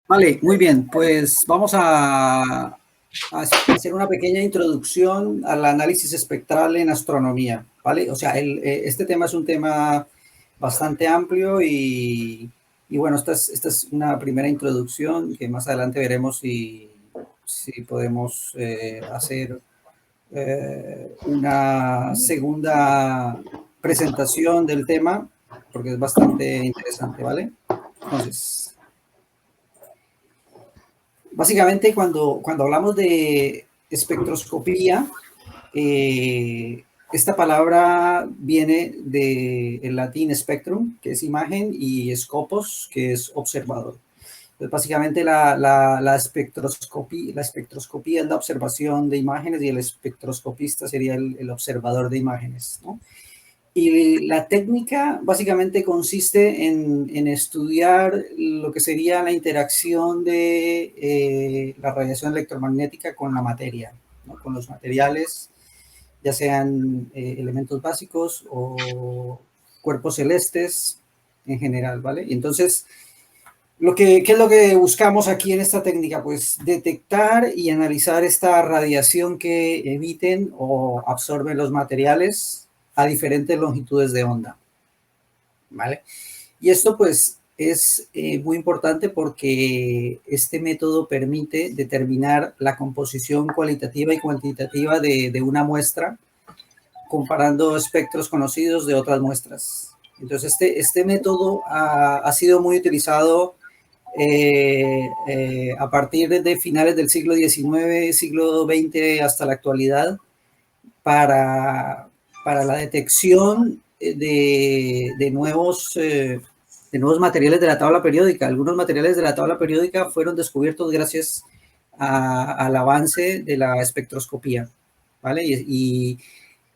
Vale, muy bien, pues vamos a hacer una pequeña introducción al análisis espectral en astronomía, ¿vale? O sea, este tema es un tema bastante amplio y bueno, esta es una primera introducción que más adelante veremos si podemos hacer una segunda presentación del tema, porque es bastante interesante, ¿vale? Entonces, básicamente, cuando hablamos de espectroscopía, esta palabra viene del latín spectrum, que es imagen, y scopus, que es observador. Entonces, básicamente, la espectroscopía es la observación de imágenes y el espectroscopista sería el observador de imágenes, ¿no? Y la técnica básicamente consiste en estudiar lo que sería la interacción de la radiación electromagnética con la materia, ¿no? Con los materiales, ya sean elementos básicos o cuerpos celestes en general, ¿vale? Y entonces, ¿qué es lo que buscamos aquí en esta técnica? Pues detectar y analizar esta radiación que emiten o absorben los materiales a diferentes longitudes de onda, ¿vale? Y esto pues es muy importante porque este método permite determinar la composición cualitativa y cuantitativa de una muestra comparando espectros conocidos de otras muestras. Entonces este método ha sido muy utilizado a partir de finales del siglo XIX, siglo XX hasta la actualidad para la detección de nuevos materiales de la tabla periódica. Algunos materiales de la tabla periódica fueron descubiertos gracias al avance de la espectroscopía, ¿vale?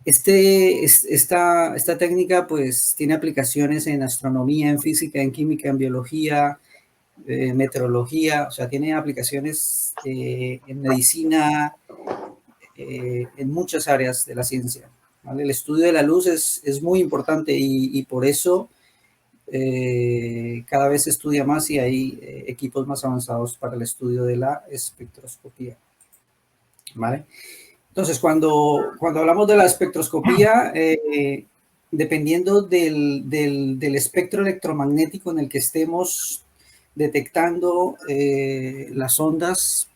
Esta técnica pues tiene aplicaciones en astronomía, en física, en química, en biología, meteorología, o sea, tiene aplicaciones en medicina, en muchas áreas de la ciencia, ¿vale? El estudio de la luz es muy importante y por eso cada vez se estudia más y hay equipos más avanzados para el estudio de la espectroscopía, ¿vale? Entonces, cuando hablamos de la espectroscopía, dependiendo del espectro electromagnético en el que estemos detectando las ondas,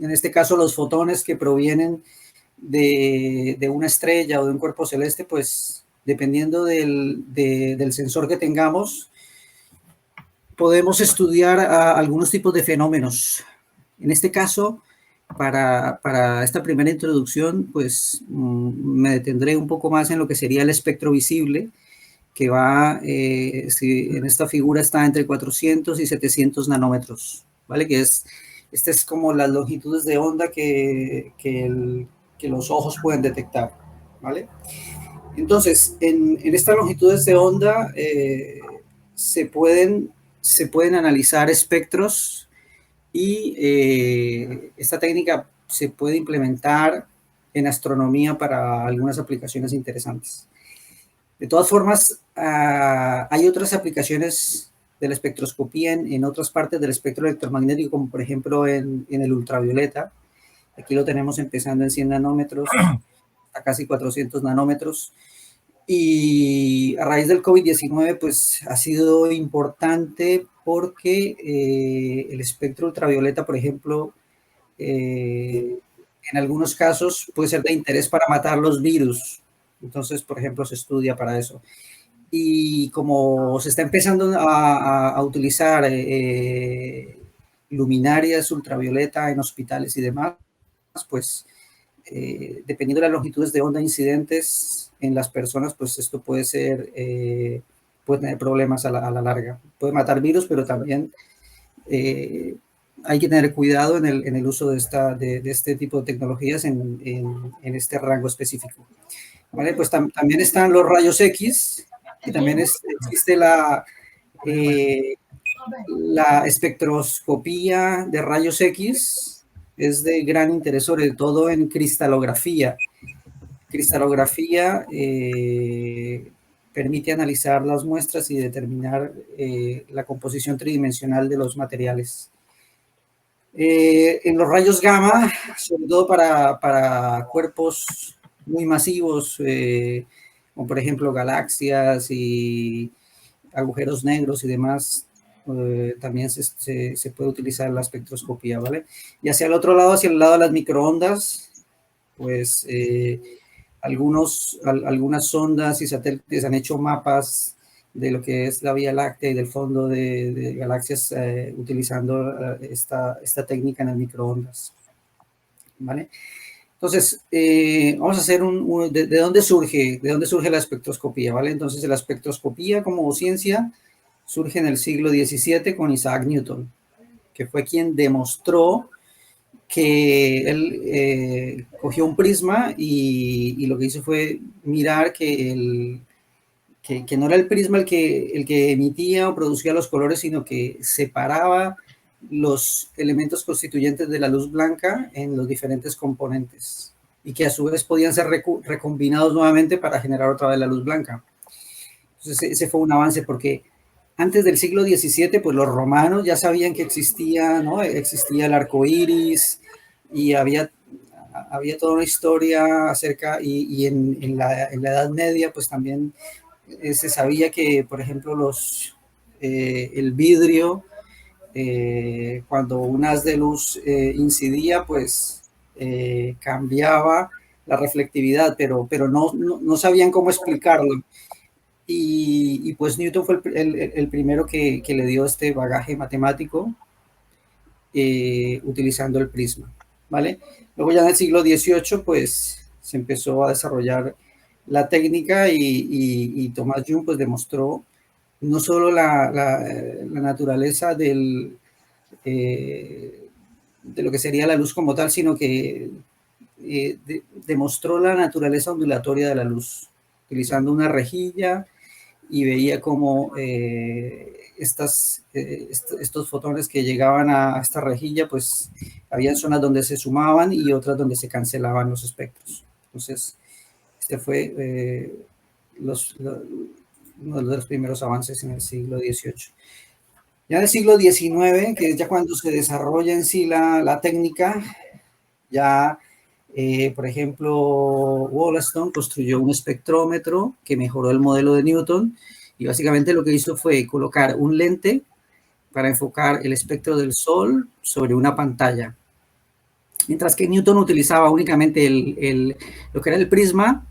en este caso los fotones que provienen de una estrella o de un cuerpo celeste, pues dependiendo del sensor que tengamos, podemos estudiar algunos tipos de fenómenos. En este caso, para esta primera introducción, pues me detendré un poco más en lo que sería el espectro visible, que va, si en esta figura está entre 400 y 700 nanómetros, ¿vale? Esta es como las longitudes de onda que los ojos pueden detectar, ¿vale? Entonces, en estas longitudes de onda se, pueden, se pueden analizar espectros y esta técnica se puede implementar en astronomía para algunas aplicaciones interesantes. De todas formas, hay otras aplicaciones de la espectroscopía en otras partes del espectro electromagnético, como por ejemplo en el ultravioleta. Aquí lo tenemos empezando en 100 nanómetros a casi 400 nanómetros. Y a raíz del COVID-19, pues ha sido importante porque el espectro ultravioleta, por ejemplo, en algunos casos puede ser de interés para matar los virus. Entonces, por ejemplo, se estudia para eso. Y como se está empezando a utilizar luminarias ultravioleta en hospitales y demás, pues dependiendo de las longitudes de onda incidentes en las personas, pues esto puede ser, puede tener problemas a la larga. Puede matar virus, pero también hay que tener cuidado en el uso de este tipo de tecnologías en este rango específico. ¿Vale? Pues también están los rayos X y también existe la espectroscopía de rayos X, es de gran interés, sobre todo en cristalografía. Cristalografía permite analizar las muestras y determinar la composición tridimensional de los materiales. En los rayos gamma, sobre todo para cuerpos muy masivos, como por ejemplo galaxias y agujeros negros y demás, también se puede utilizar la espectroscopía, ¿vale? Y hacia el otro lado, hacia el lado de las microondas, pues algunas sondas y satélites han hecho mapas de lo que es la Vía Láctea y del fondo de galaxias utilizando esta técnica en el microondas, ¿vale? Entonces, vamos a hacer de dónde surge la espectroscopía, ¿vale? Entonces, la espectroscopía como ciencia surge en el siglo XVII con Isaac Newton, que fue quien demostró que él cogió un prisma y lo que hizo fue mirar que no era el prisma el que emitía o producía los colores, sino que separaba los elementos constituyentes de la luz blanca en los diferentes componentes y que a su vez podían ser recombinados nuevamente para generar otra vez la luz blanca. Entonces ese fue un avance porque antes del siglo XVII, pues los romanos ya sabían que existía, ¿no? Existía el arco iris y había toda una historia acerca, y en la Edad Media, pues también se sabía que, por ejemplo, el vidrio, cuando un haz de luz incidía, pues cambiaba la reflectividad, pero no sabían cómo explicarlo. Y pues Newton fue el primero que le dio este bagaje matemático utilizando el prisma, ¿vale? Luego ya en el siglo XVIII pues se empezó a desarrollar la técnica y Thomas Young pues demostró no solo la naturaleza de lo que sería la luz como tal, sino que demostró la naturaleza ondulatoria de la luz, utilizando una rejilla y veía cómo estos fotones que llegaban a esta rejilla, pues había zonas donde se sumaban y otras donde se cancelaban los espectros. Entonces, este fue uno de los primeros avances en el siglo XVIII. Ya en el siglo XIX, que es ya cuando se desarrolla en sí la técnica, ya, por ejemplo, Wollaston construyó un espectrómetro que mejoró el modelo de Newton y básicamente lo que hizo fue colocar un lente para enfocar el espectro del Sol sobre una pantalla. Mientras que Newton utilizaba únicamente lo que era el prisma,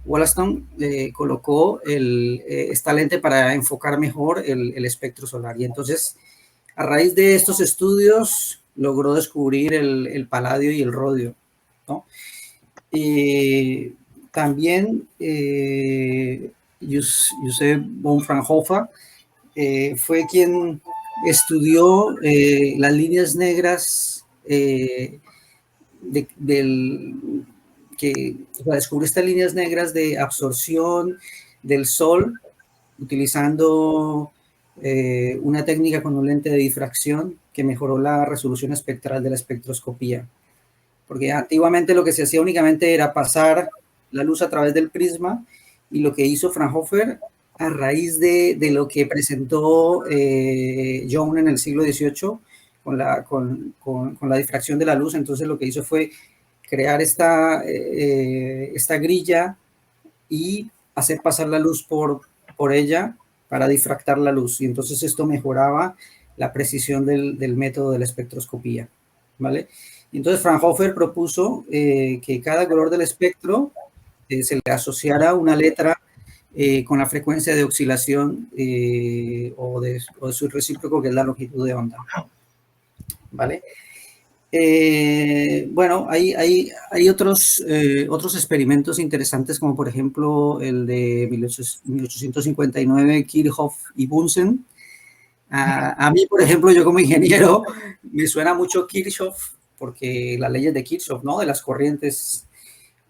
Wollaston colocó esta lente para enfocar mejor el espectro solar. Y entonces, a raíz de estos estudios, logró descubrir el paladio y el rodio, ¿no? También Joseph von Fraunhofer fue quien estudió las líneas negras descubrió estas líneas negras de absorción del sol utilizando una técnica con un lente de difracción que mejoró la resolución espectral de la espectroscopía. Porque antiguamente lo que se hacía únicamente era pasar la luz a través del prisma, y lo que hizo Fraunhofer a raíz de lo que presentó Young en el siglo XVIII con la difracción de la luz, entonces lo que hizo fue crear esta grilla y hacer pasar la luz por ella para difractar la luz, y entonces esto mejoraba la precisión del método de la espectroscopía, ¿vale? Entonces Fraunhofer propuso que cada color del espectro se le asociara una letra con la frecuencia de oscilación o de su recíproco, que es la longitud de onda, ¿vale? Bueno, hay otros experimentos interesantes, como por ejemplo el de 1859, Kirchhoff y Bunsen. A mí, por ejemplo, yo como ingeniero, me suena mucho Kirchhoff, porque las leyes de Kirchhoff, ¿no? De las corrientes,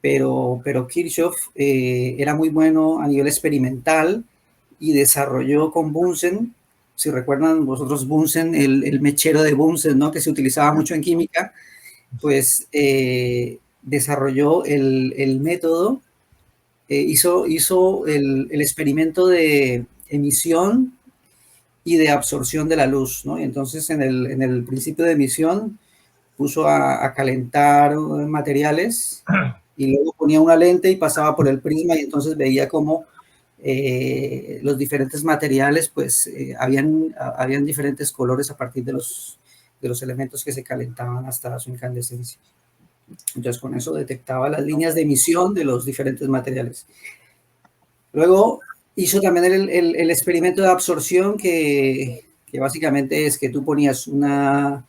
pero Kirchhoff era muy bueno a nivel experimental y desarrolló con Bunsen, si recuerdan vosotros Bunsen, el mechero de Bunsen, ¿no? Que se utilizaba mucho en química, pues desarrolló el método, hizo el experimento de emisión y de absorción de la luz, ¿no? Y entonces en el principio de emisión puso a calentar materiales y luego ponía una lente y pasaba por el prisma y entonces veía cómo los diferentes materiales, pues habían diferentes colores a partir de los elementos que se calentaban hasta su incandescencia. Entonces con eso detectaba las líneas de emisión de los diferentes materiales. Luego hizo también el experimento de absorción que básicamente es que tú ponías una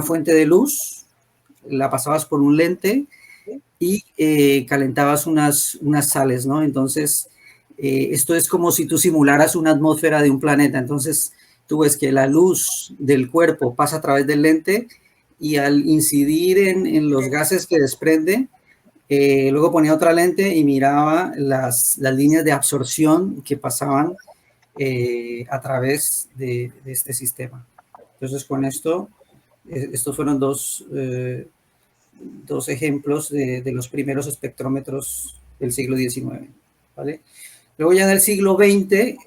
fuente de luz, la pasabas por un lente y calentabas unas sales, ¿no? Entonces, esto es como si tú simularas una atmósfera de un planeta. Entonces, tú ves que la luz del cuerpo pasa a través del lente y al incidir en los gases que desprende, luego ponía otra lente y miraba las líneas de absorción que pasaban a través de este sistema. Entonces, con esto, estos fueron dos ejemplos de los primeros espectrómetros del siglo XIX. ¿Vale? Luego ya en el siglo XX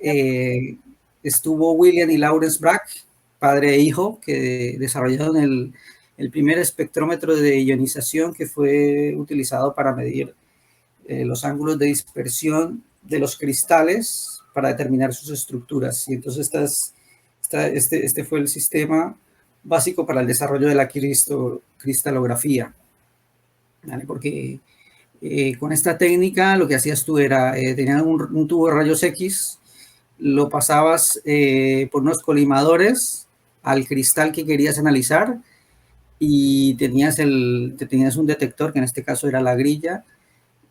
estuvo William y Lawrence Bragg, padre e hijo, que desarrollaron el primer espectrómetro de ionización que fue utilizado para medir los ángulos de dispersión de los cristales para determinar sus estructuras. Y entonces este fue el sistema básico para el desarrollo de la cristalografía. ¿Vale? Porque con esta técnica lo que hacías tú era, tenías un tubo de rayos X, lo pasabas por unos colimadores al cristal que querías analizar y tenías un detector, que en este caso era la grilla,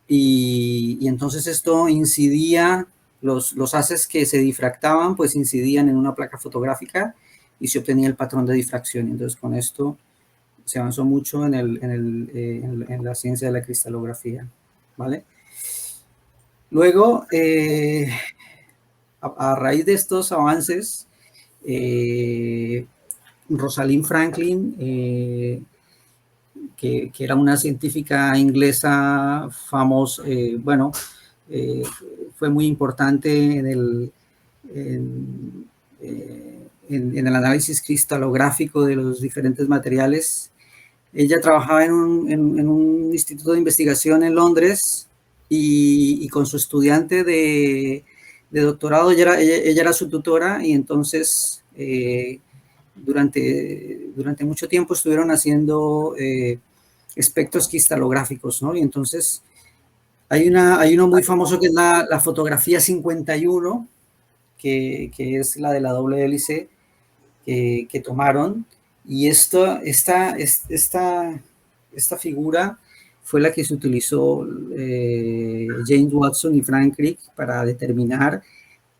y entonces esto incidía, los haces que se difractaban, pues incidían en una placa fotográfica y se obtenía el patrón de difracción. Entonces con esto se avanzó mucho en la ciencia de la cristalografía, ¿vale? Luego, a raíz de estos avances, Rosalind Franklin, que era una científica inglesa famosa, fue muy importante en el análisis cristalográfico de los diferentes materiales. Ella trabajaba en un instituto de investigación en Londres y con su estudiante de doctorado, ella era su tutora y entonces durante mucho tiempo estuvieron haciendo espectros cristalográficos, ¿no? Y entonces hay uno muy famoso que es la fotografía 51, que es la de la doble hélice que tomaron. Y esta figura fue la que se utilizó James Watson y Frank Crick para determinar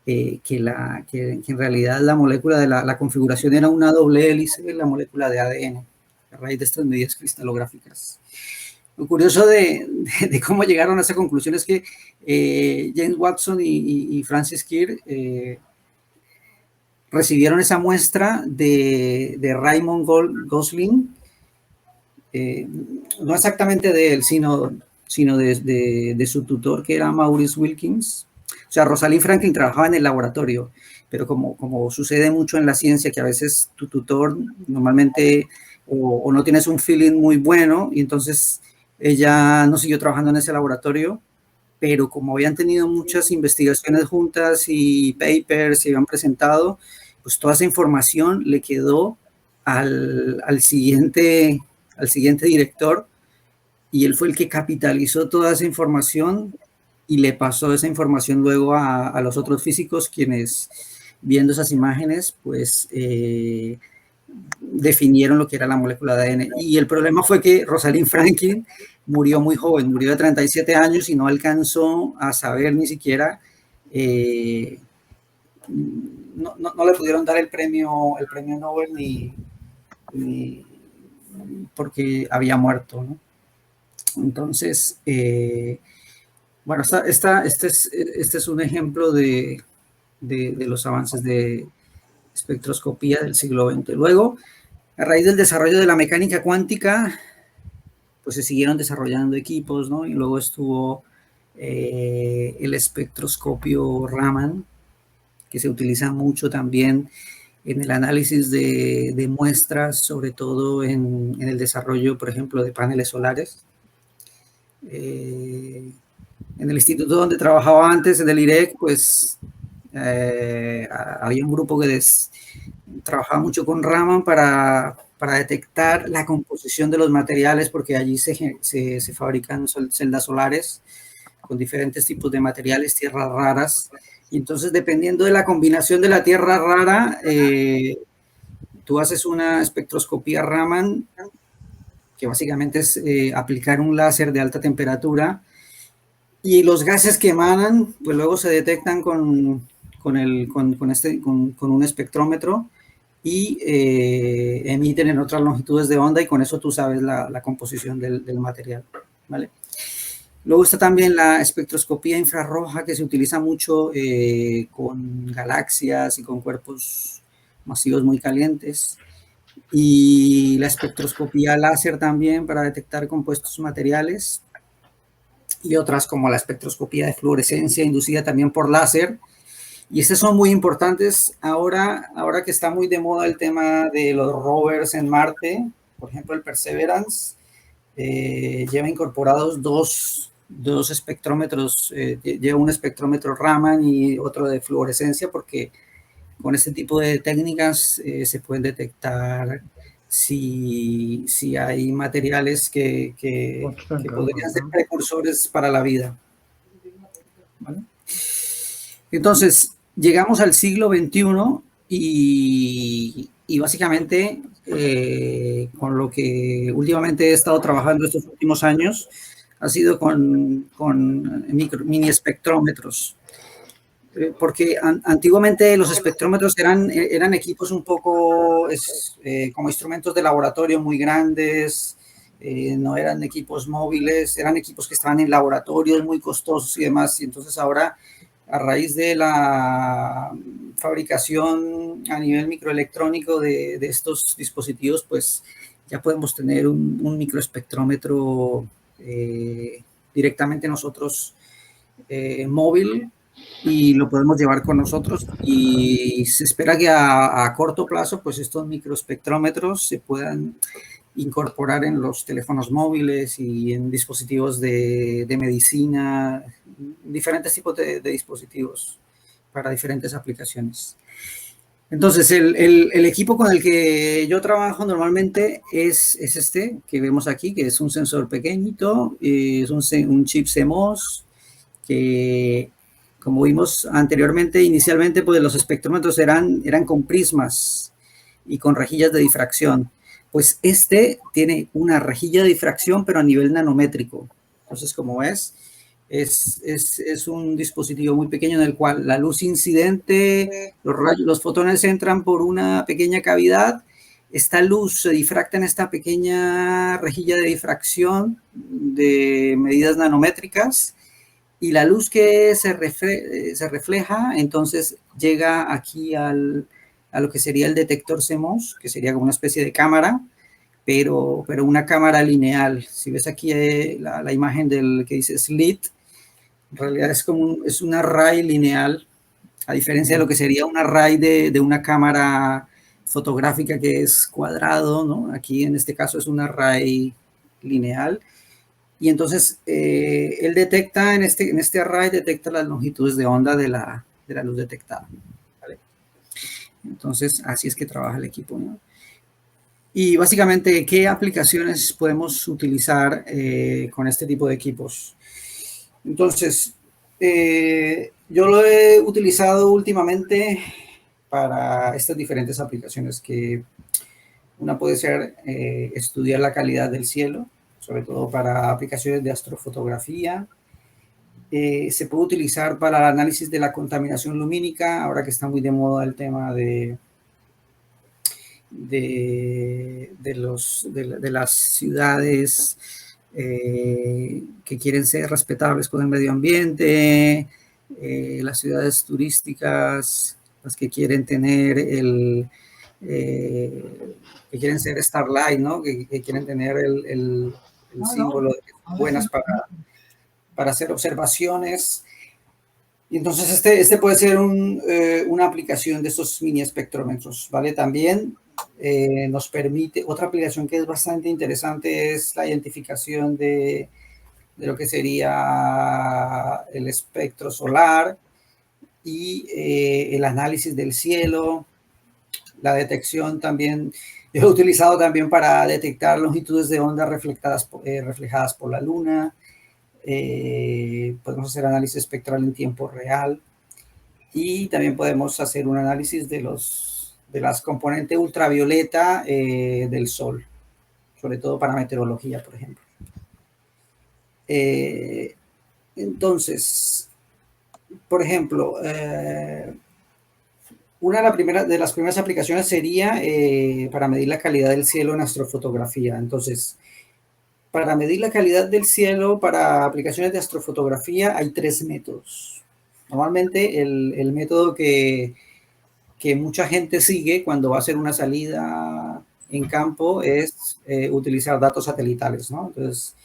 que en realidad la molécula de la configuración era una doble hélice de la molécula de ADN a raíz de estas medidas cristalográficas. Lo curioso de cómo llegaron a esa conclusión es que James Watson y Francis Crick recibieron esa muestra de Raymond Gosling, no exactamente de él, sino de su tutor, que era Maurice Wilkins. O sea, Rosalind Franklin trabajaba en el laboratorio, pero como sucede mucho en la ciencia, que a veces tu tutor normalmente o no tienes un feeling muy bueno, y entonces ella no siguió trabajando en ese laboratorio, pero como habían tenido muchas investigaciones juntas y papers se habían presentado, pues toda esa información le quedó al siguiente director, y él fue el que capitalizó toda esa información y le pasó esa información luego a los otros físicos, quienes viendo esas imágenes pues definieron lo que era la molécula de ADN. Y el problema fue que Rosalind Franklin murió muy joven, murió de 37 años y no alcanzó a saber ni siquiera, no le pudieron dar el premio Nobel ni porque había muerto, ¿no? Entonces, bueno, este es un ejemplo de los avances de espectroscopía del siglo XX. Luego, a raíz del desarrollo de la mecánica cuántica, pues se siguieron desarrollando equipos, ¿no? Y luego estuvo el espectroscopio Raman, que se utiliza mucho también en el análisis de muestras, sobre todo en el desarrollo, por ejemplo, de paneles solares. En el instituto donde trabajaba antes, en el IREC, pues había un grupo que trabajaba mucho con Raman para detectar la composición de los materiales, porque allí se fabrican celdas solares con diferentes tipos de materiales, tierras raras. Y entonces, dependiendo de la combinación de la tierra rara, tú haces una espectroscopía Raman, que básicamente es aplicar un láser de alta temperatura, y los gases que emanan, pues luego se detectan con un espectrómetro y emiten en otras longitudes de onda, y con eso tú sabes la composición del material, ¿vale? Luego está también la espectroscopía infrarroja, que se utiliza mucho con galaxias y con cuerpos masivos muy calientes. Y la espectroscopía láser también para detectar compuestos materiales. Y otras como la espectroscopía de fluorescencia inducida también por láser. Y estas son muy importantes ahora que está muy de moda el tema de los rovers en Marte. Por ejemplo, el Perseverance lleva incorporados dos espectrómetros, lleva un espectrómetro Raman y otro de fluorescencia, porque con este tipo de técnicas se pueden detectar si hay materiales que podrían ser precursores para la vida, ¿vale? Entonces, llegamos al siglo XXI y básicamente con lo que últimamente he estado trabajando estos últimos años ha sido con mini espectrómetros. Porque antiguamente los espectrómetros eran equipos un poco como instrumentos de laboratorio muy grandes, no eran equipos móviles, eran equipos que estaban en laboratorios muy costosos y demás. Y entonces ahora, a raíz de la fabricación a nivel microelectrónico de estos dispositivos, pues ya podemos tener un microespectrómetro directamente nosotros móvil, y lo podemos llevar con nosotros, y se espera que a corto plazo pues estos microespectrómetros se puedan incorporar en los teléfonos móviles y en dispositivos de medicina, diferentes tipos de dispositivos para diferentes aplicaciones. Entonces, el equipo con el que yo trabajo normalmente es este que vemos aquí, que es un sensor pequeñito, es un chip CMOS, que, como vimos anteriormente, inicialmente pues los espectrómetros eran con prismas y con rejillas de difracción. Pues este tiene una rejilla de difracción, pero a nivel nanométrico. Entonces, como ves, es un dispositivo muy pequeño en el cual la luz incidente, los fotones entran por una pequeña cavidad. Esta luz se difracta en esta pequeña rejilla de difracción de medidas nanométricas, y la luz que se refleja, entonces llega aquí a lo que sería el detector CMOS, que sería como una especie de cámara, pero una cámara lineal. Si ves aquí la imagen del que dice slit, en realidad es un array lineal, a diferencia de lo que sería un array de una cámara fotográfica, que es cuadrado, ¿no? Aquí en este caso es un array lineal. Y entonces él detecta en este array, detecta las longitudes de onda de la luz detectada, ¿vale? Entonces así es que trabaja el equipo, ¿no? Y básicamente, ¿qué aplicaciones podemos utilizar con este tipo de equipos? Entonces, yo lo he utilizado últimamente para estas diferentes aplicaciones, que una puede ser estudiar la calidad del cielo, sobre todo para aplicaciones de astrofotografía. Se puede utilizar para el análisis de la contaminación lumínica, ahora que está muy de moda el tema de las ciudades que quieren ser respetables con el medio ambiente, las ciudades turísticas, las que quieren tener que quieren ser Starlight, ¿no? Que quieren tener el símbolo de buenas para hacer observaciones. Y entonces este puede ser una aplicación de estos mini espectrómetros, ¿vale? También nos permite, otra aplicación que es bastante interesante es la identificación de lo que sería el espectro solar y el análisis del cielo, la detección también. Yo he utilizado también para detectar longitudes de onda reflejadas por la luna. Podemos hacer análisis espectral en tiempo real y también podemos hacer un análisis de las componentes ultravioleta del sol, sobre todo para meteorología, por ejemplo. Entonces, por ejemplo, una de las primeras aplicaciones sería para medir la calidad del cielo en astrofotografía. Entonces, para medir la calidad del cielo para aplicaciones de astrofotografía hay 3 métodos. Normalmente el método que mucha gente sigue cuando va a hacer una salida en campo es utilizar datos satelitales, ¿no? Entonces,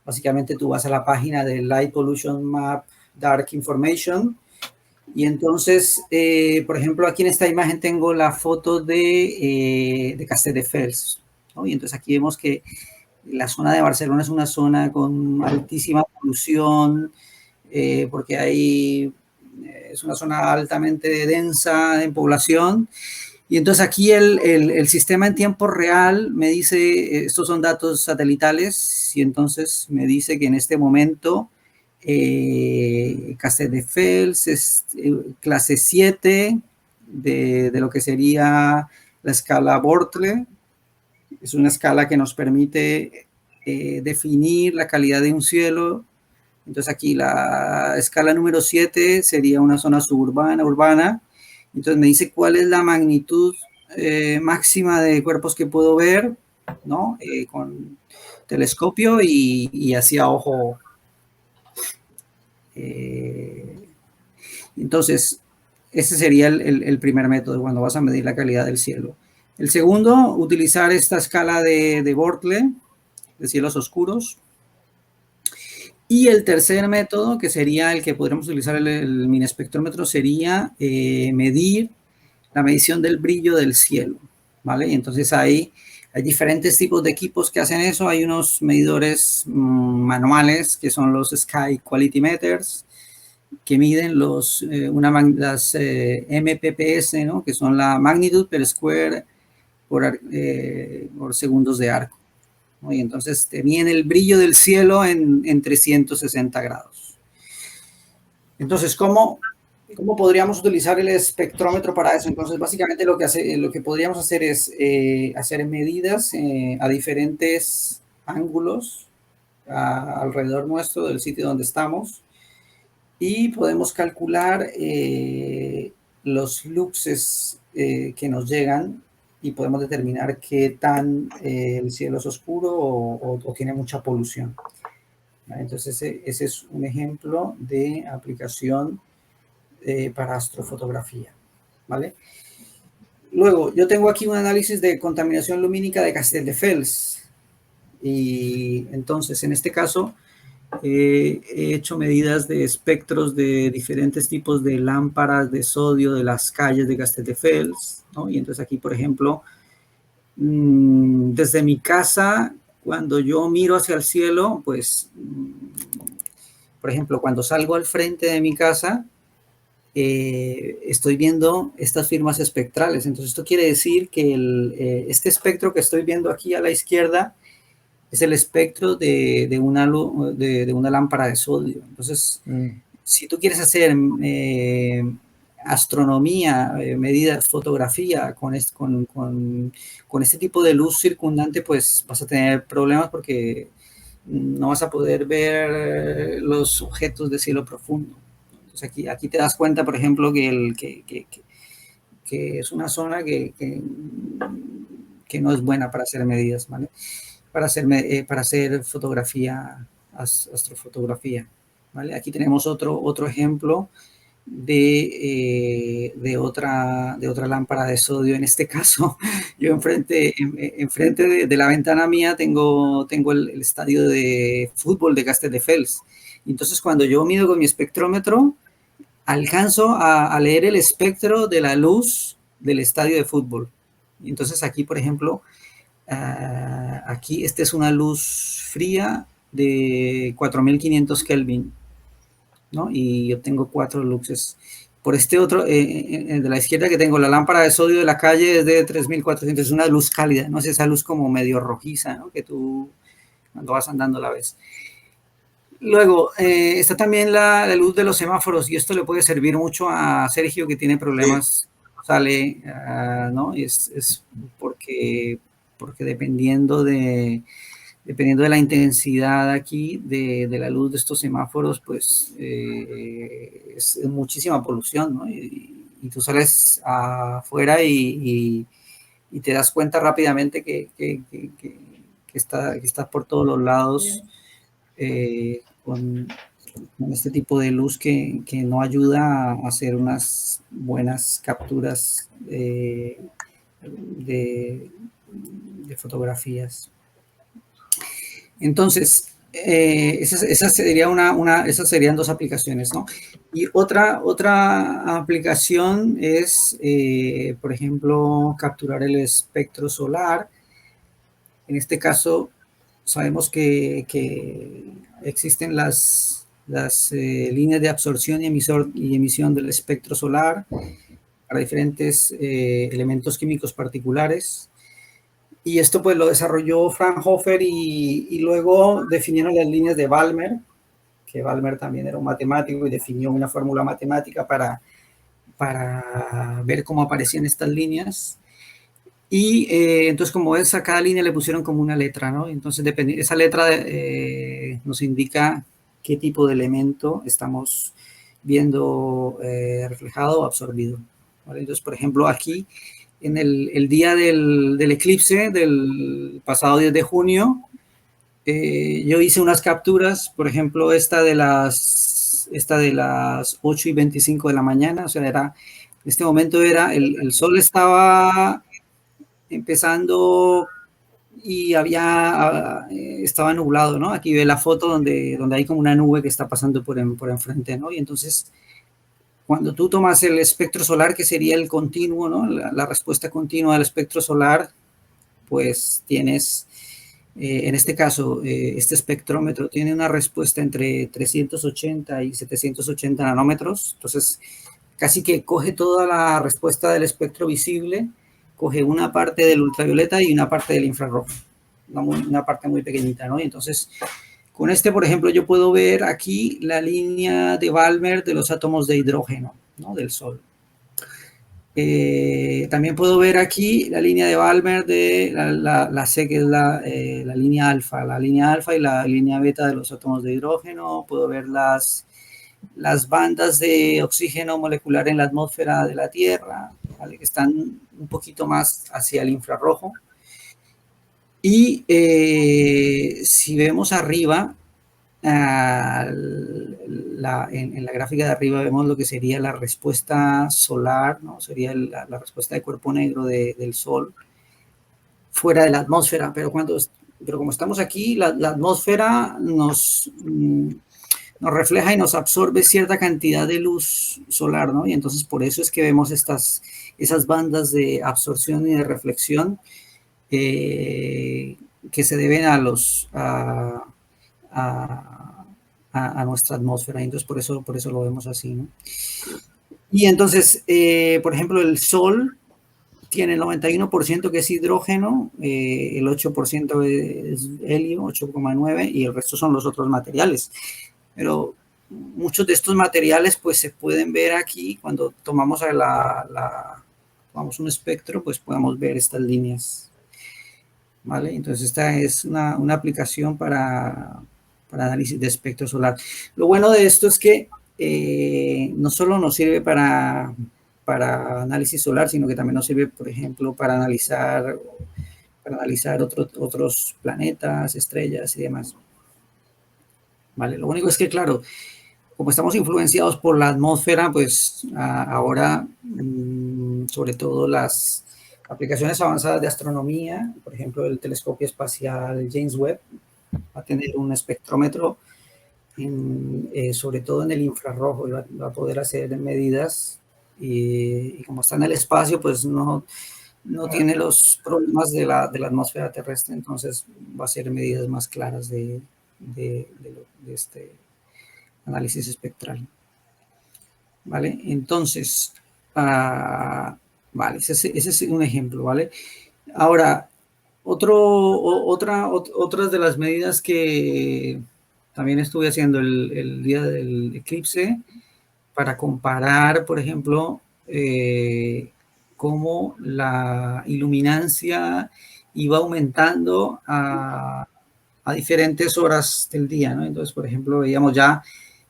básicamente tú vas a la página de Light Pollution Map Dark Information y entonces, por ejemplo, aquí en esta imagen tengo la foto de Castelldefels, ¿no? Y entonces aquí vemos que la zona de Barcelona es una zona con altísima polución, porque es una zona altamente densa en población. Y entonces aquí el sistema en tiempo real me dice, estos son datos satelitales, y entonces me dice que en este momento Castelldefels es clase 7 de lo que sería la escala Bortle. Es una escala que nos permite definir la calidad de un cielo. Entonces aquí la escala número 7 sería una zona suburbana, urbana. Entonces me dice cuál es la magnitud máxima de cuerpos que puedo ver, ¿no? Con telescopio y así a ojo. Entonces, ese sería el primer método cuando vas a medir la calidad del cielo. El segundo, utilizar esta escala de Bortle, de cielos oscuros. Y el tercer método, que sería el que podríamos utilizar el mini espectrómetro, sería medir la medición del brillo del cielo, ¿vale? Y entonces hay diferentes tipos de equipos que hacen eso. Hay unos medidores manuales, que son los Sky Quality Meters, que miden las MPPS, ¿no? Que son la magnitud per square por segundos de arco, ¿no? Y entonces te miden el brillo del cielo en 360 grados. Entonces, ¿cómo podríamos utilizar el espectrómetro para eso? Entonces, básicamente lo que podríamos hacer es hacer medidas a diferentes ángulos alrededor nuestro del sitio donde estamos y podemos calcular los luxes que nos llegan y podemos determinar qué tan el cielo es oscuro o tiene mucha polución. Entonces ese es un ejemplo de aplicación para astrofotografía, ¿vale? Luego, yo tengo aquí un análisis de contaminación lumínica de Castelldefels y entonces en este caso he hecho medidas de espectros de diferentes tipos de lámparas de sodio de las calles de Castelldefels, ¿no? Y entonces aquí, por ejemplo, desde mi casa, cuando yo miro hacia el cielo, pues, por ejemplo, cuando salgo al frente de mi casa, estoy viendo estas firmas espectrales. Entonces, esto quiere decir que este espectro que estoy viendo aquí a la izquierda es el espectro de una lámpara de sodio. Entonces, si tú quieres hacer astronomía, fotografía con este tipo de luz circundante, pues vas a tener problemas porque no vas a poder ver los objetos de cielo profundo. Entonces aquí te das cuenta, por ejemplo, que es una zona que no es buena para hacer medidas, ¿vale? Para hacer fotografía, astrofotografía, ¿vale? Aquí tenemos otro ejemplo de otra lámpara de sodio. En este caso, yo enfrente de la ventana mía tengo el estadio de fútbol de Castelldefels. Entonces, cuando yo mido con mi espectrómetro, alcanzo a leer el espectro de la luz del estadio de fútbol. Entonces aquí, por ejemplo, aquí esta es una luz fría de 4500 Kelvin, ¿no? Y yo tengo 4 luxes. Por este otro, de la izquierda que tengo, la lámpara de sodio de la calle es de 3400, es una luz cálida, no es esa luz como medio rojiza, ¿no? Que tú cuando vas andando la ves. Luego, está también la luz de los semáforos, y esto le puede servir mucho a Sergio, que tiene problemas, sale, ¿no? Es porque dependiendo de la intensidad aquí de la luz de estos semáforos, pues es muchísima polución, ¿no? Y tú sales afuera y te das cuenta rápidamente que está por todos los lados con este tipo de luz que no ayuda a hacer unas buenas capturas de fotografías. Entonces, esa sería esas serían 2 aplicaciones, ¿no? Y otra aplicación es, por ejemplo, capturar el espectro solar. En este caso, sabemos que existen las líneas de absorción y emisión del espectro solar para diferentes elementos químicos particulares. Y esto pues lo desarrolló Fraunhofer y luego definieron las líneas de Balmer, que Balmer también era un matemático y definió una fórmula matemática para ver cómo aparecían estas líneas. Y entonces, como ves, a cada línea le pusieron como una letra, ¿no? Entonces, esa letra nos indica qué tipo de elemento estamos viendo reflejado o absorbido, ¿vale? Entonces, por ejemplo, aquí, en el día del eclipse del pasado 10 de junio, yo hice unas capturas, por ejemplo, esta de las 8:25 de la mañana, o sea, en este momento el sol estaba empezando y estaba nublado, ¿no? Aquí ve la foto donde hay como una nube que está pasando por enfrente, ¿no? Y entonces, cuando tú tomas el espectro solar, que sería el continuo, ¿no? La respuesta continua al espectro solar, pues tienes, en este caso, este espectrómetro tiene una respuesta entre 380 y 780 nanómetros, entonces casi que coge toda la respuesta del espectro visible, coge una parte del ultravioleta y una parte del infrarrojo, una parte muy pequeñita, ¿no? Y entonces, con este, por ejemplo, yo puedo ver aquí la línea de Balmer de los átomos de hidrógeno, ¿no? Del Sol. También puedo ver aquí la línea de Balmer de la C, que es la línea alfa y la línea beta de los átomos de hidrógeno. Puedo ver las bandas de oxígeno molecular en la atmósfera de la Tierra, ¿vale? Que están un poquito más hacia el infrarrojo. Y si vemos arriba, en la gráfica de arriba vemos lo que sería la respuesta solar, ¿no? Sería la respuesta de cuerpo negro del Sol fuera de la atmósfera, pero como estamos aquí, la atmósfera nos refleja y nos absorbe cierta cantidad de luz solar, ¿no? Y entonces por eso es que vemos esas bandas de absorción y de reflexión que se deben a nuestra atmósfera. Entonces por eso lo vemos así, ¿no? Y entonces, por ejemplo, el Sol tiene el 91% que es hidrógeno, el 8% es helio, 8,9, y el resto son los otros materiales. Pero muchos de estos materiales pues se pueden ver aquí cuando tomamos tomamos un espectro, pues podemos ver estas líneas, ¿vale? Entonces esta es una aplicación para análisis de espectro solar. Lo bueno de esto es que no solo nos sirve para análisis solar, sino que también nos sirve, por ejemplo, para analizar otros planetas, estrellas y demás. ¿Vale? Lo único es que, claro, como estamos influenciados por la atmósfera, pues ahora, sobre todo las aplicaciones avanzadas de astronomía, por ejemplo, el telescopio espacial James Webb, va a tener un espectrómetro sobre todo en el infrarrojo, y va a poder hacer medidas y como está en el espacio, pues no tiene los problemas de la atmósfera terrestre, entonces va a hacer medidas más claras de este análisis espectral. ¿Vale? Entonces, vale, ese es un ejemplo, ¿vale? Ahora, otras de las medidas que también estuve haciendo el día del eclipse para comparar, por ejemplo, cómo la iluminancia iba aumentando a diferentes horas del día, ¿no? Entonces, por ejemplo, veíamos ya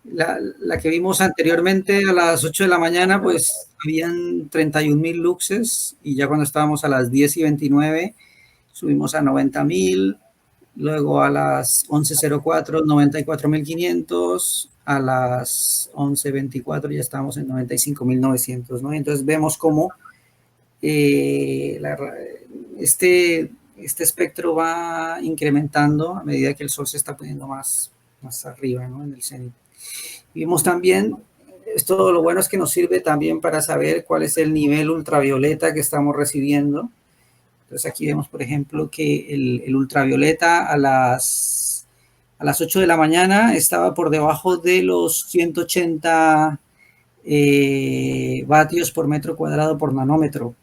la que vimos anteriormente a las 8 de la mañana, pues habían 31.000 luxes y ya cuando estábamos a las 10:29 subimos a 90.000, luego a las 11:04 94.500, a las 11:24 ya estábamos en 95.900, ¿no? Entonces vemos cómo este espectro va incrementando a medida que el sol se está poniendo más arriba, ¿no? En el cenit. Vimos también, esto lo bueno es que nos sirve también para saber cuál es el nivel ultravioleta que estamos recibiendo. Entonces aquí vemos, por ejemplo, que el ultravioleta a las 8 de la mañana estaba por debajo de los 180 vatios por metro cuadrado por nanómetro.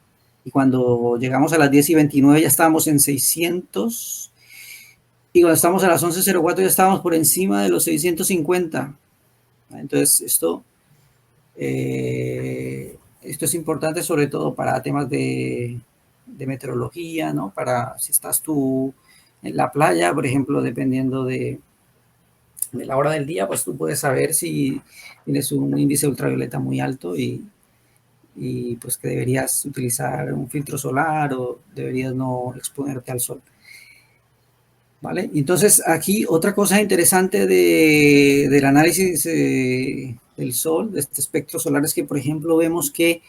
Y cuando llegamos a las 10:29 ya estábamos en 600. Y cuando estamos a las 11:04 ya estábamos por encima de los 650. Entonces, esto es importante sobre todo para temas de meteorología, ¿no? Para si estás tú en la playa, por ejemplo, dependiendo de la hora del día, pues tú puedes saber si tienes un índice ultravioleta muy alto y pues que deberías utilizar un filtro solar o deberías no exponerte al sol. ¿Vale? Entonces, aquí otra cosa interesante del análisis del sol, de este espectro solar, es que, por ejemplo, vemos que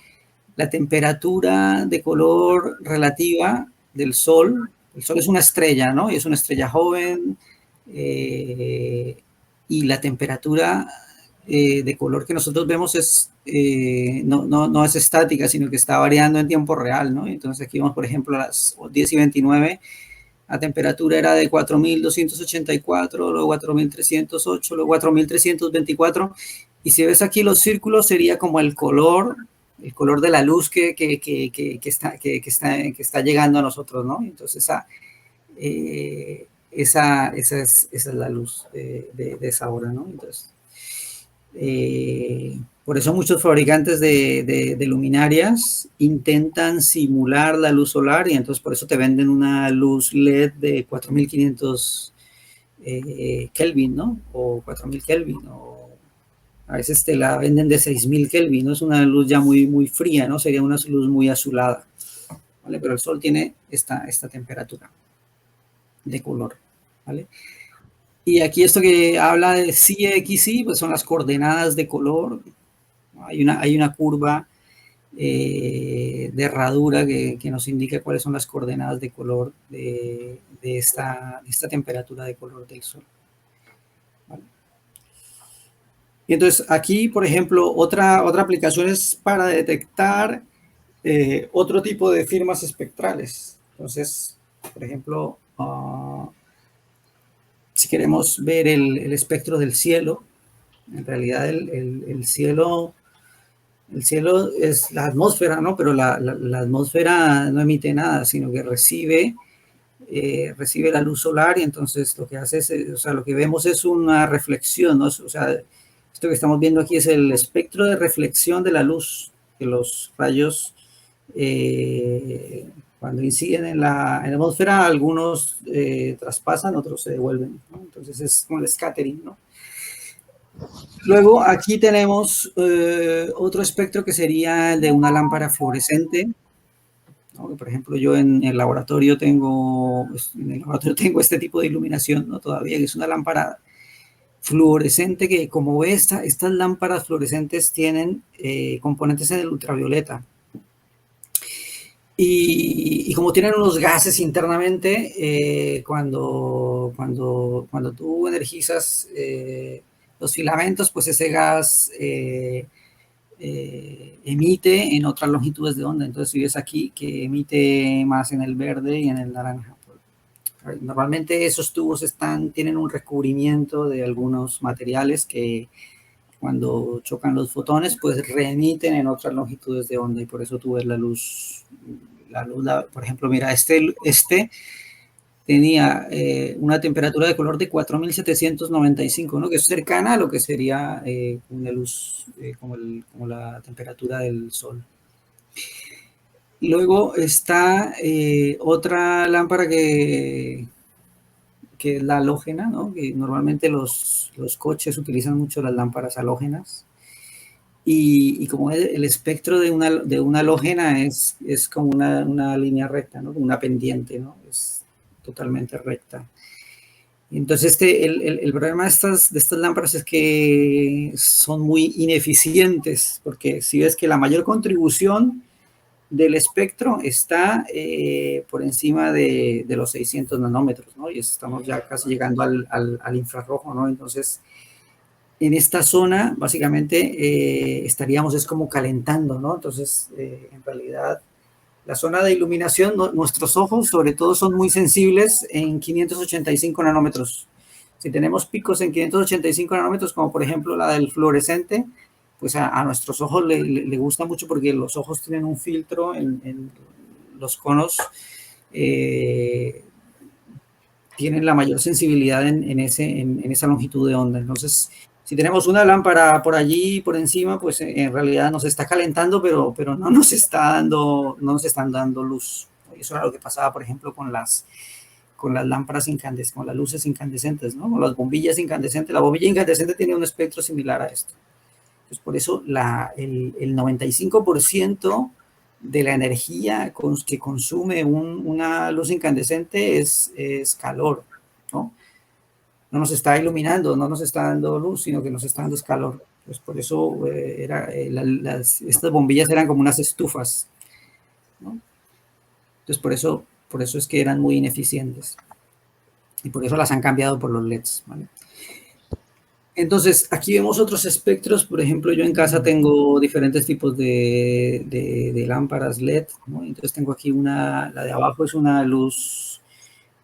la temperatura de color relativa del sol, el sol es una estrella, ¿no? Y es una estrella joven, y la temperatura de color que nosotros vemos es, no es estática, sino que está variando en tiempo real, ¿no? Entonces aquí vemos, por ejemplo, a las 10:29, la temperatura era de 4.284, luego 4.308, luego 4.324. Y si ves aquí los círculos, sería como el color de la luz que está llegando a nosotros, ¿no? Entonces, esa es la luz de esa hora, ¿no? Entonces, por eso muchos fabricantes de luminarias intentan simular la luz solar y entonces por eso te venden una luz LED de 4.500 Kelvin, ¿no? O 4.000 Kelvin, o a veces te la venden de 6.000 Kelvin, ¿no? Es una luz ya muy, muy fría, ¿no? Sería una luz muy azulada, ¿vale? Pero el sol tiene esta temperatura de color, ¿vale? Y aquí esto que habla de CXY, pues son las coordenadas de color. Hay una curva de herradura que nos indica cuáles son las coordenadas de color de esta temperatura de color del sol. ¿Vale? Y entonces aquí, por ejemplo, otra aplicación es para detectar otro tipo de firmas espectrales. Entonces, por ejemplo, si queremos ver el espectro del cielo, en realidad el cielo es la atmósfera, ¿no? Pero la atmósfera no emite nada, sino que recibe la luz solar y entonces lo que hace es, o sea, lo que vemos es una reflexión, ¿no? O sea, esto que estamos viendo aquí es el espectro de reflexión de la luz, que los rayos cuando inciden en la atmósfera, algunos traspasan, otros se devuelven, ¿no? Entonces es como el scattering, ¿no? Luego aquí tenemos otro espectro que sería el de una lámpara fluorescente, ¿no? Por ejemplo, yo en el laboratorio tengo este tipo de iluminación, ¿no? Todavía, que es una lámpara fluorescente que, como ves, estas lámparas fluorescentes tienen componentes en el ultravioleta. Y como tienen unos gases internamente, cuando tú energizas los filamentos, pues ese gas emite en otras longitudes de onda. Entonces, si ves aquí que emite más en el verde y en el naranja. Normalmente esos tubos tienen un recubrimiento de algunos materiales que cuando chocan los fotones, pues reemiten en otras longitudes de onda y por eso tú ves la luz, por ejemplo, mira, este tenía una temperatura de color de 4795, ¿no? Que es cercana a lo que sería una luz como la temperatura del sol. Y luego está otra lámpara que es la halógena, ¿no? Que normalmente los coches utilizan mucho las lámparas halógenas. Y como el espectro de una halógena es como una línea recta, ¿no? Como una pendiente, ¿no? Es totalmente recta. Entonces, el problema de estas lámparas es que son muy ineficientes, porque si ves que la mayor contribución del espectro está por encima de los 600 nanómetros, ¿no? Y estamos ya casi llegando al infrarrojo, ¿no? Entonces, en esta zona, básicamente, estaríamos es como calentando, ¿no? Entonces, en realidad, la zona de iluminación, nuestros ojos, sobre todo, son muy sensibles en 585 nanómetros. Si tenemos picos en 585 nanómetros, como por ejemplo la del fluorescente, pues a nuestros ojos le gusta mucho porque los ojos tienen un filtro en los conos, tienen la mayor sensibilidad en esa longitud de onda. Entonces, si tenemos una lámpara por allí, por encima, pues en realidad nos está calentando, pero no nos están dando luz. Eso era lo que pasaba, por ejemplo, con las lámparas incandescentes, con las luces incandescentes, ¿no? Con las bombillas incandescentes. La bombilla incandescente tiene un espectro similar a esto. Entonces, por eso el 95% de la energía que consume una luz incandescente es calor, ¿no? No nos está iluminando, no nos está dando luz, sino que nos está dando calor. Pues por eso estas bombillas eran como unas estufas, ¿no? Entonces por eso es que eran muy ineficientes. Y por eso las han cambiado por los LEDs, ¿vale? Entonces, aquí vemos otros espectros. Por ejemplo, yo en casa tengo diferentes tipos de lámparas LED, ¿no? Entonces tengo aquí la de abajo es una luz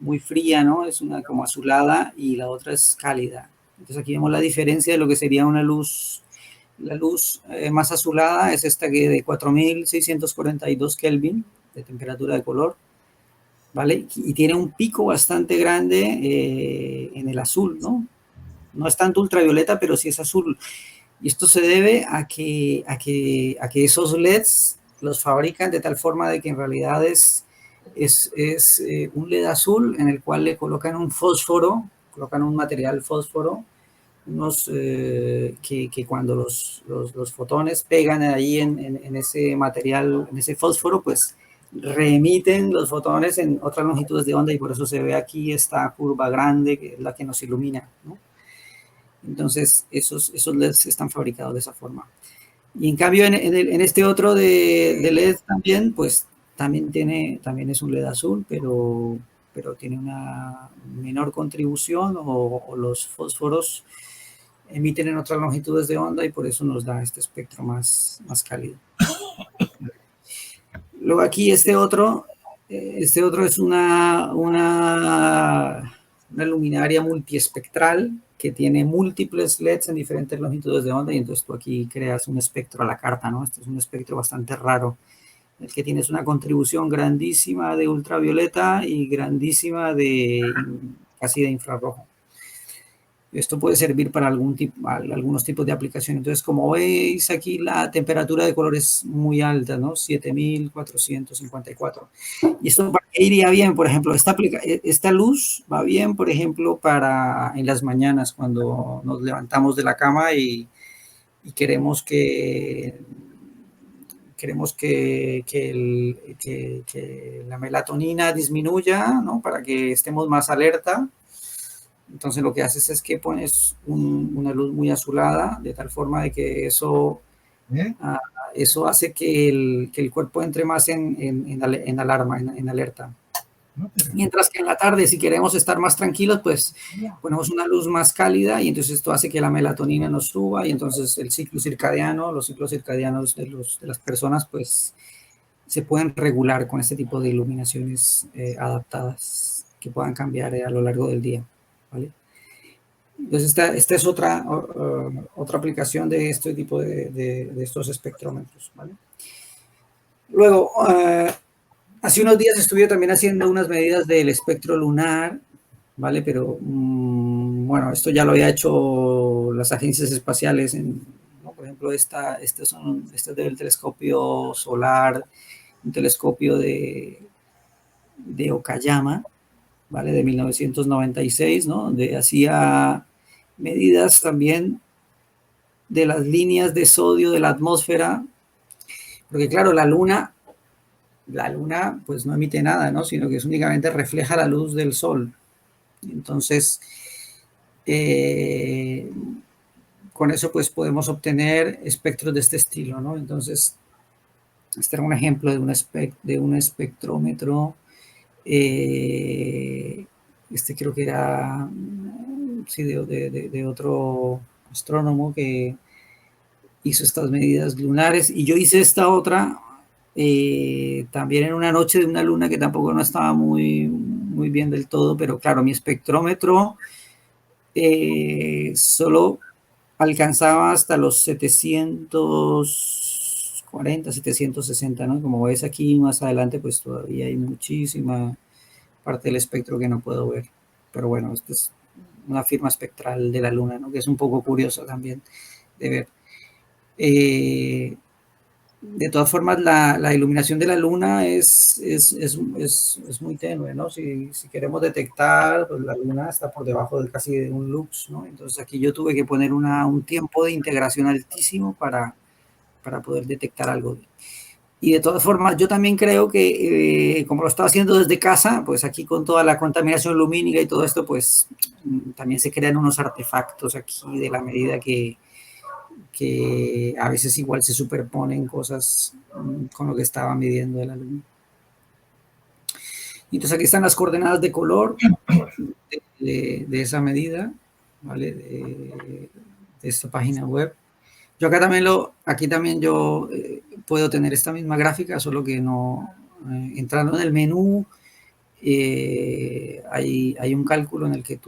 muy fría, ¿no? Es una como azulada y la otra es cálida. Entonces aquí vemos la diferencia de lo que sería una luz. La luz más azulada es esta que de 4642 Kelvin de temperatura de color, ¿vale? Y tiene un pico bastante grande en el azul, ¿no? No es tanto ultravioleta, pero sí es azul. Y esto se debe a que esos LEDs los fabrican de tal forma de que en realidad es un LED azul en el cual le colocan un fósforo, colocan un material fósforo, que cuando los fotones pegan ahí en ese material, en ese fósforo, pues reemiten los fotones en otras longitudes de onda y por eso se ve aquí esta curva grande que es la que nos ilumina, ¿no? Entonces, esos LEDs están fabricados de esa forma. Y en cambio, en este otro de LED también, pues también es un LED azul, pero tiene una menor contribución o los fósforos emiten en otras longitudes de onda y por eso nos da este espectro más cálido. Luego aquí este otro es una luminaria multiespectral que tiene múltiples LEDs en diferentes longitudes de onda y entonces tú aquí creas un espectro a la carta, ¿no? Este es un espectro bastante raro, en el que tienes una contribución grandísima de ultravioleta y grandísima casi de infrarrojo. Esto puede servir para algunos tipos de aplicaciones. Entonces, como veis aquí, la temperatura de color es muy alta, ¿no? 7454. ¿Y esto para qué iría bien? Por ejemplo, esta luz va bien, por ejemplo, en las mañanas cuando nos levantamos de la cama y queremos que la melatonina disminuya, ¿no? Para que estemos más alerta. Entonces lo que haces es que pones una luz muy azulada, de tal forma de que eso hace que el cuerpo entre más en alarma, en alerta. Mientras que en la tarde, si queremos estar más tranquilos, pues ponemos una luz más cálida y entonces esto hace que la melatonina nos suba y entonces el ciclo circadiano, los ciclos circadianos de las personas, pues se pueden regular con este tipo de iluminaciones adaptadas que puedan cambiar a lo largo del día, ¿vale? Entonces esta es otra aplicación de este tipo de estos espectrómetros, ¿vale? Luego, hace unos días estuve también haciendo unas medidas del espectro lunar, ¿vale? Pero, bueno, esto ya lo había hecho las agencias espaciales, ¿no? Por ejemplo, este es del telescopio solar, un telescopio de Okayama, ¿vale? De 1996, ¿no? Donde hacía medidas también de las líneas de sodio de la atmósfera, porque claro, la luna pues no emite nada, ¿no? Sino que es únicamente refleja la luz del sol. Entonces, con eso pues podemos obtener espectros de este estilo, ¿no? Entonces, este era un ejemplo de un espectrómetro. Este creo que era, sí, de otro astrónomo que hizo estas medidas lunares. Y yo hice esta otra también en una noche de una luna que tampoco no estaba muy bien del todo, pero claro, mi espectrómetro solo alcanzaba hasta los 740, 760, ¿no? Como ves aquí más adelante, pues todavía hay muchísima parte del espectro que no puedo ver. Pero bueno, esta es una firma espectral de la Luna, ¿no? Que es un poco curioso también de ver. De todas formas, la iluminación de la Luna es muy tenue, ¿no? Si queremos detectar, pues la Luna está por debajo de casi de un lux, ¿no? Entonces aquí yo tuve que poner un tiempo de integración altísimo para poder detectar algo. Y de todas formas, yo también creo que como lo estaba haciendo desde casa, pues aquí con toda la contaminación lumínica y todo esto, pues también se crean unos artefactos aquí de la medida que a veces igual se superponen cosas con lo que estaba midiendo de la luna. Entonces aquí están las coordenadas de color de esa medida, ¿vale? De esta página web. Yo acá también aquí también yo puedo tener esta misma gráfica, solo que no, entrando en el menú, hay un cálculo en el que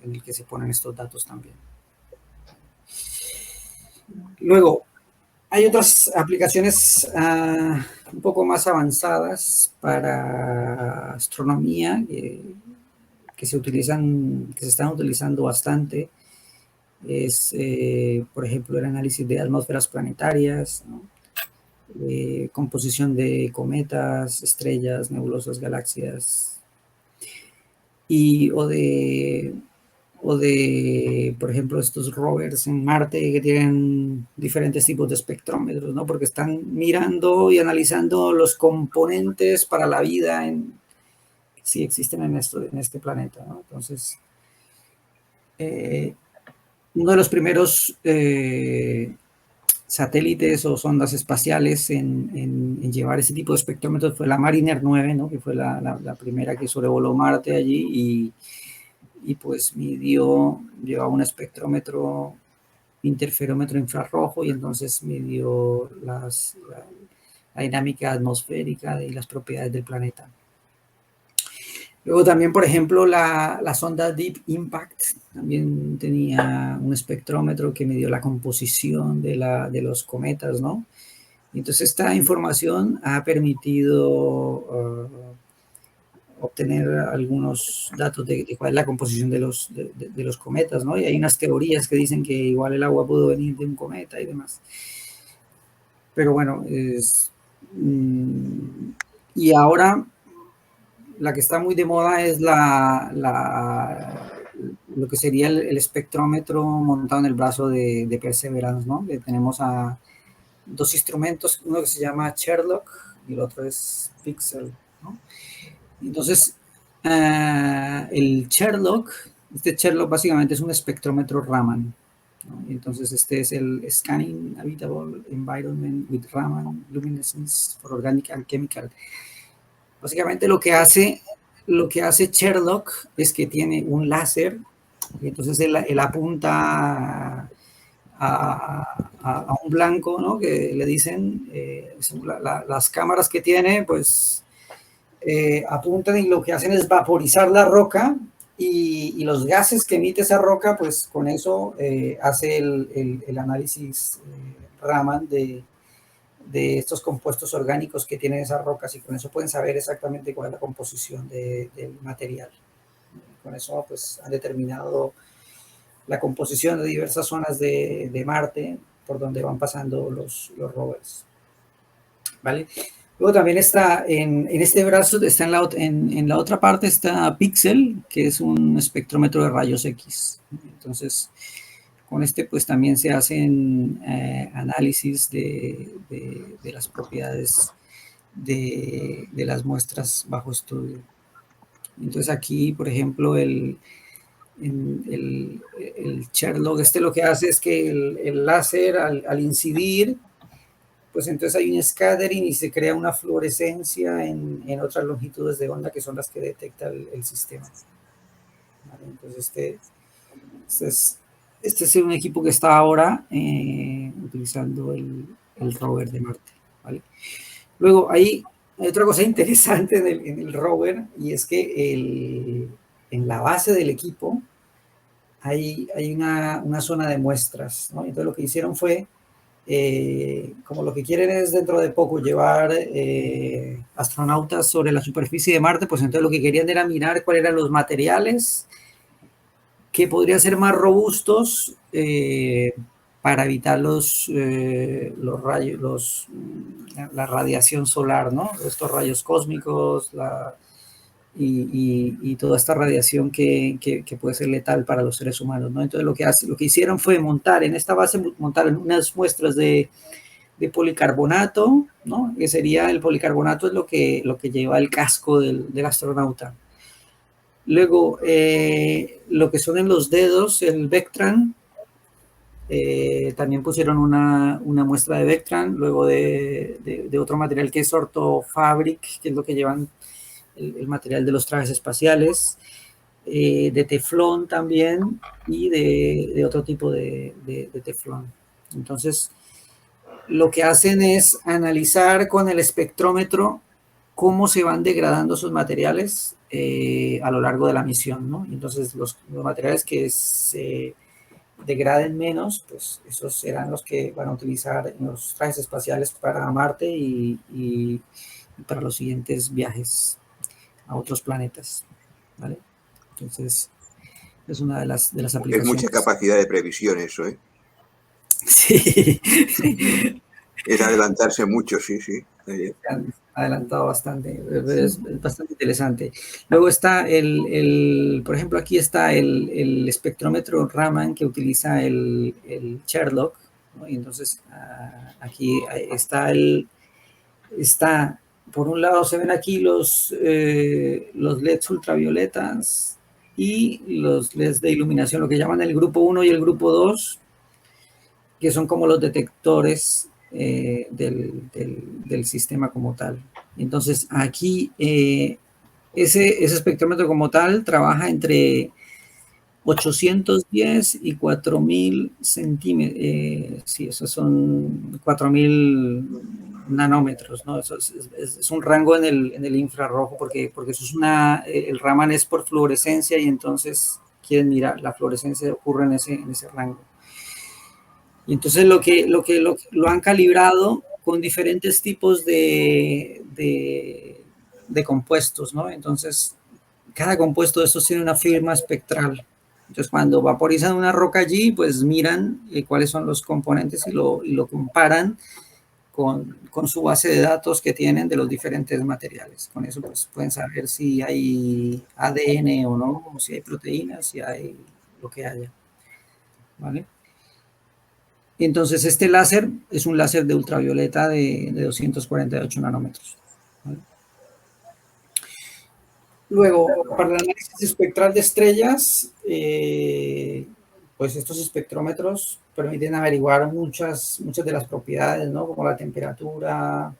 en el que se ponen estos datos también. Luego, hay otras aplicaciones un poco más avanzadas para astronomía que se están utilizando bastante. Es, por ejemplo, el análisis de atmósferas planetarias, ¿no? Composición de cometas, estrellas, nebulosas, galaxias, o de, por ejemplo, estos rovers en Marte que tienen diferentes tipos de espectrómetros, ¿no? Porque están mirando y analizando los componentes para la vida si existen en este planeta, ¿no? Entonces, uno de los primeros satélites o sondas espaciales en llevar ese tipo de espectrómetros fue la Mariner 9, ¿no? Que fue la primera que sobrevoló Marte allí y pues llevaba un espectrómetro, interferómetro infrarrojo y entonces midió la dinámica atmosférica y las propiedades del planeta. Luego también, por ejemplo, la sonda Deep Impact también tenía un espectrómetro que midió la composición de los cometas, ¿no? Entonces esta información ha permitido obtener algunos datos de cuál es la composición de los cometas, ¿no? Y hay unas teorías que dicen que igual el agua pudo venir de un cometa y demás. Pero bueno, y ahora la que está muy de moda es lo que sería el espectrómetro montado en el brazo de Perseverance, ¿no? Que tenemos a dos instrumentos, uno que se llama Sherlock y el otro es Pixel, ¿no? Entonces, el Sherlock, este Sherlock básicamente es un espectrómetro Raman, ¿no? Entonces, este es el Scanning Habitable Environment with Raman Luminescence for Organic and Chemical Básicamente lo que hace Sherlock es que tiene un láser, y entonces él apunta a un blanco, ¿no? Que le dicen, las cámaras que tiene, pues apuntan y lo que hacen es vaporizar la roca y los gases que emite esa roca, pues con eso hace el análisis Raman de estos compuestos orgánicos que tienen esas rocas y con eso pueden saber exactamente cuál es la composición del material. Con eso pues han determinado la composición de diversas zonas de Marte por donde van pasando los rovers. ¿Vale? Luego también está en este brazo, está en la otra parte está Pixel, que es un espectrómetro de rayos X. Entonces, con este pues también se hacen análisis de las propiedades de las muestras bajo estudio. Entonces aquí, por ejemplo, el Sherlock, lo que hace es que el láser al incidir, pues entonces hay un scattering y se crea una fluorescencia en otras longitudes de onda que son las que detecta el sistema. ¿Vale? Entonces este es un equipo que está ahora utilizando el rover de Marte. ¿Vale? Luego hay otra cosa interesante en el rover y es que en la base del equipo hay una zona de muestras, ¿no? Entonces lo que hicieron fue como lo que quieren es dentro de poco llevar astronautas sobre la superficie de Marte, pues entonces lo que querían era mirar cuáles eran los materiales que podrían ser más robustos para evitar los rayos, la radiación solar, ¿no? Estos rayos cósmicos, y toda esta radiación que puede ser letal para los seres humanos, ¿no? Entonces lo que hicieron fue montar en esta base, montaron unas muestras de policarbonato, ¿no? Que sería el policarbonato es lo que lleva el casco del astronauta. Luego, lo que son en los dedos, el Vectran, también pusieron una muestra de Vectran, luego de otro material que es Orthofabric, que es lo que llevan el material de los trajes espaciales, de teflón también y de otro tipo de teflón. Entonces, lo que hacen es analizar con el espectrómetro cómo se van degradando esos materiales a lo largo de la misión, ¿no? Entonces, los materiales que se degraden menos, pues esos serán los que van a utilizar en los trajes espaciales para Marte y para los siguientes viajes a otros planetas, ¿vale? Entonces, es una de las aplicaciones. Es mucha capacidad de previsión eso, ¿eh? Sí. Es adelantarse mucho, sí. Han adelantado bastante, es bastante interesante. Luego está por ejemplo, aquí está el espectrómetro Raman que utiliza el Sherlock, ¿no? Y entonces aquí está, por un lado se ven aquí los LEDs ultravioletas y los LEDs de iluminación, lo que llaman el grupo 1 y el grupo 2, que son como los detectores del sistema como tal. Entonces, aquí ese espectrómetro como tal trabaja entre 810 y 4000 centímetros. Sí, esos son 4000 nanómetros, ¿no? Eso es un rango en el infrarrojo porque eso es el Raman es por fluorescencia y entonces quieren mirar, la fluorescencia ocurre en ese rango. Y entonces lo han calibrado con diferentes tipos de compuestos, ¿no? Entonces, cada compuesto de estos tiene una firma espectral. Entonces, cuando vaporizan una roca allí, pues miran cuáles son los componentes y lo comparan con su base de datos que tienen de los diferentes materiales. Con eso, pues, pueden saber si hay ADN o no, o si hay proteínas, si hay lo que haya. ¿Vale? Entonces, este láser es un láser de ultravioleta de 248 nanómetros. ¿Vale? Luego, para el análisis espectral de estrellas, pues estos espectrómetros permiten averiguar muchas de las propiedades, ¿no? Como la temperatura,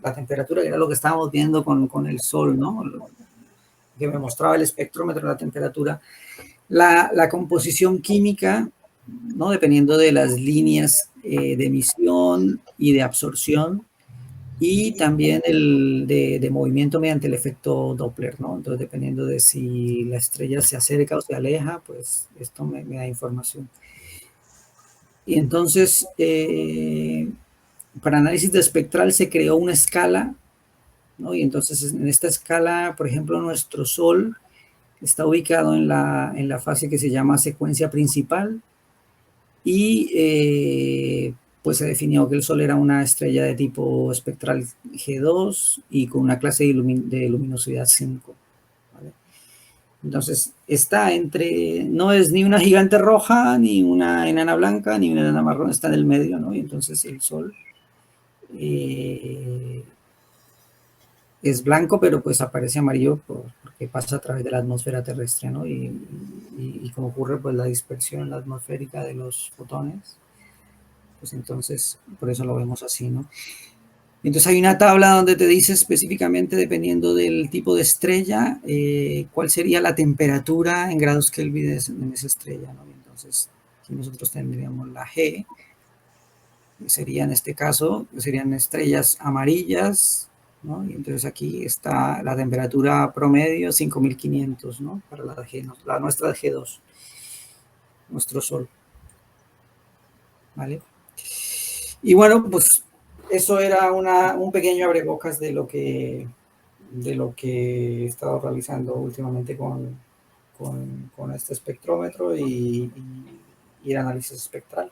la temperatura, que era lo que estábamos viendo con el sol, ¿no? Que me mostraba el espectrómetro, la temperatura, la composición química, ¿no? Dependiendo de las líneas de emisión y de absorción, y también el de movimiento mediante el efecto Doppler, ¿no? Entonces, dependiendo de si la estrella se acerca o se aleja, pues esto me da información. Y entonces, para análisis de espectral se creó una escala, ¿no? Y entonces en esta escala, por ejemplo, nuestro Sol está ubicado en la fase que se llama secuencia principal, y pues se definió que el Sol era una estrella de tipo espectral G2 y con una clase de luminosidad 5. ¿Vale? Entonces está no es ni una gigante roja, ni una enana blanca, ni una enana marrón, está en el medio, ¿no? Y entonces el Sol es blanco, pero pues aparece amarillo porque pasa a través de la atmósfera terrestre, ¿no? Y como ocurre pues la dispersión atmosférica de los fotones, pues entonces por eso lo vemos así, ¿no? Entonces hay una tabla donde te dice específicamente, dependiendo del tipo de estrella, cuál sería la temperatura en grados Kelvin en esa estrella, ¿no? Entonces aquí nosotros tendríamos la G, que sería en este caso, serían estrellas amarillas, ¿no? Y entonces aquí está la temperatura promedio 5500, ¿no? Para la nuestra G2, nuestro Sol, ¿vale? Y bueno, pues eso era un pequeño abrebocas de lo que he estado realizando últimamente con este espectrómetro y el análisis espectral.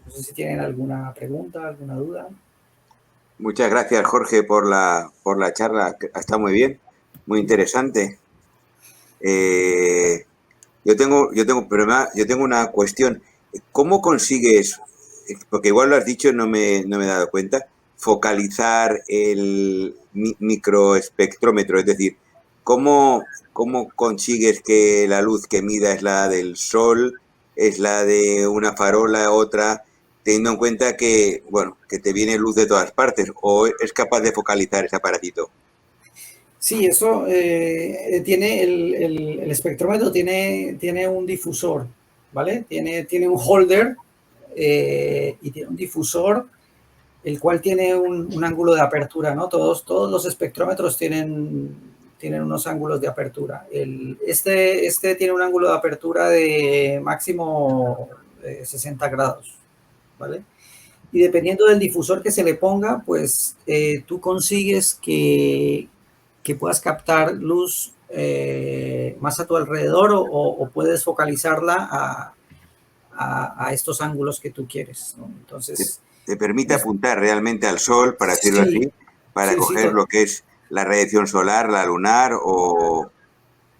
No sé si tienen alguna pregunta, alguna duda. Muchas gracias, Jorge, por la charla. Está muy bien, muy interesante. Yo tengo una cuestión. ¿Cómo consigues, porque igual lo has dicho, no me he dado cuenta, focalizar el microespectrómetro? Es decir, ¿cómo consigues que la luz que mida es la del Sol, es la de una farola, otra, teniendo en cuenta que, bueno, que te viene luz de todas partes? ¿O es capaz de focalizar ese aparatito? Sí, eso tiene el espectrómetro tiene un difusor, ¿vale? Tiene un holder y tiene un difusor, el cual tiene un ángulo de apertura, ¿no? Todos los espectrómetros tienen unos ángulos de apertura. Este tiene un ángulo de apertura de máximo 60 grados, ¿vale? Y dependiendo del difusor que se le ponga, pues tú consigues que puedas captar luz más a tu alrededor, o puedes focalizarla a estos ángulos que tú quieres, ¿no? Entonces, te permite apuntar realmente al Sol, para decirlo así, para coger lo que es la radiación solar, la lunar, o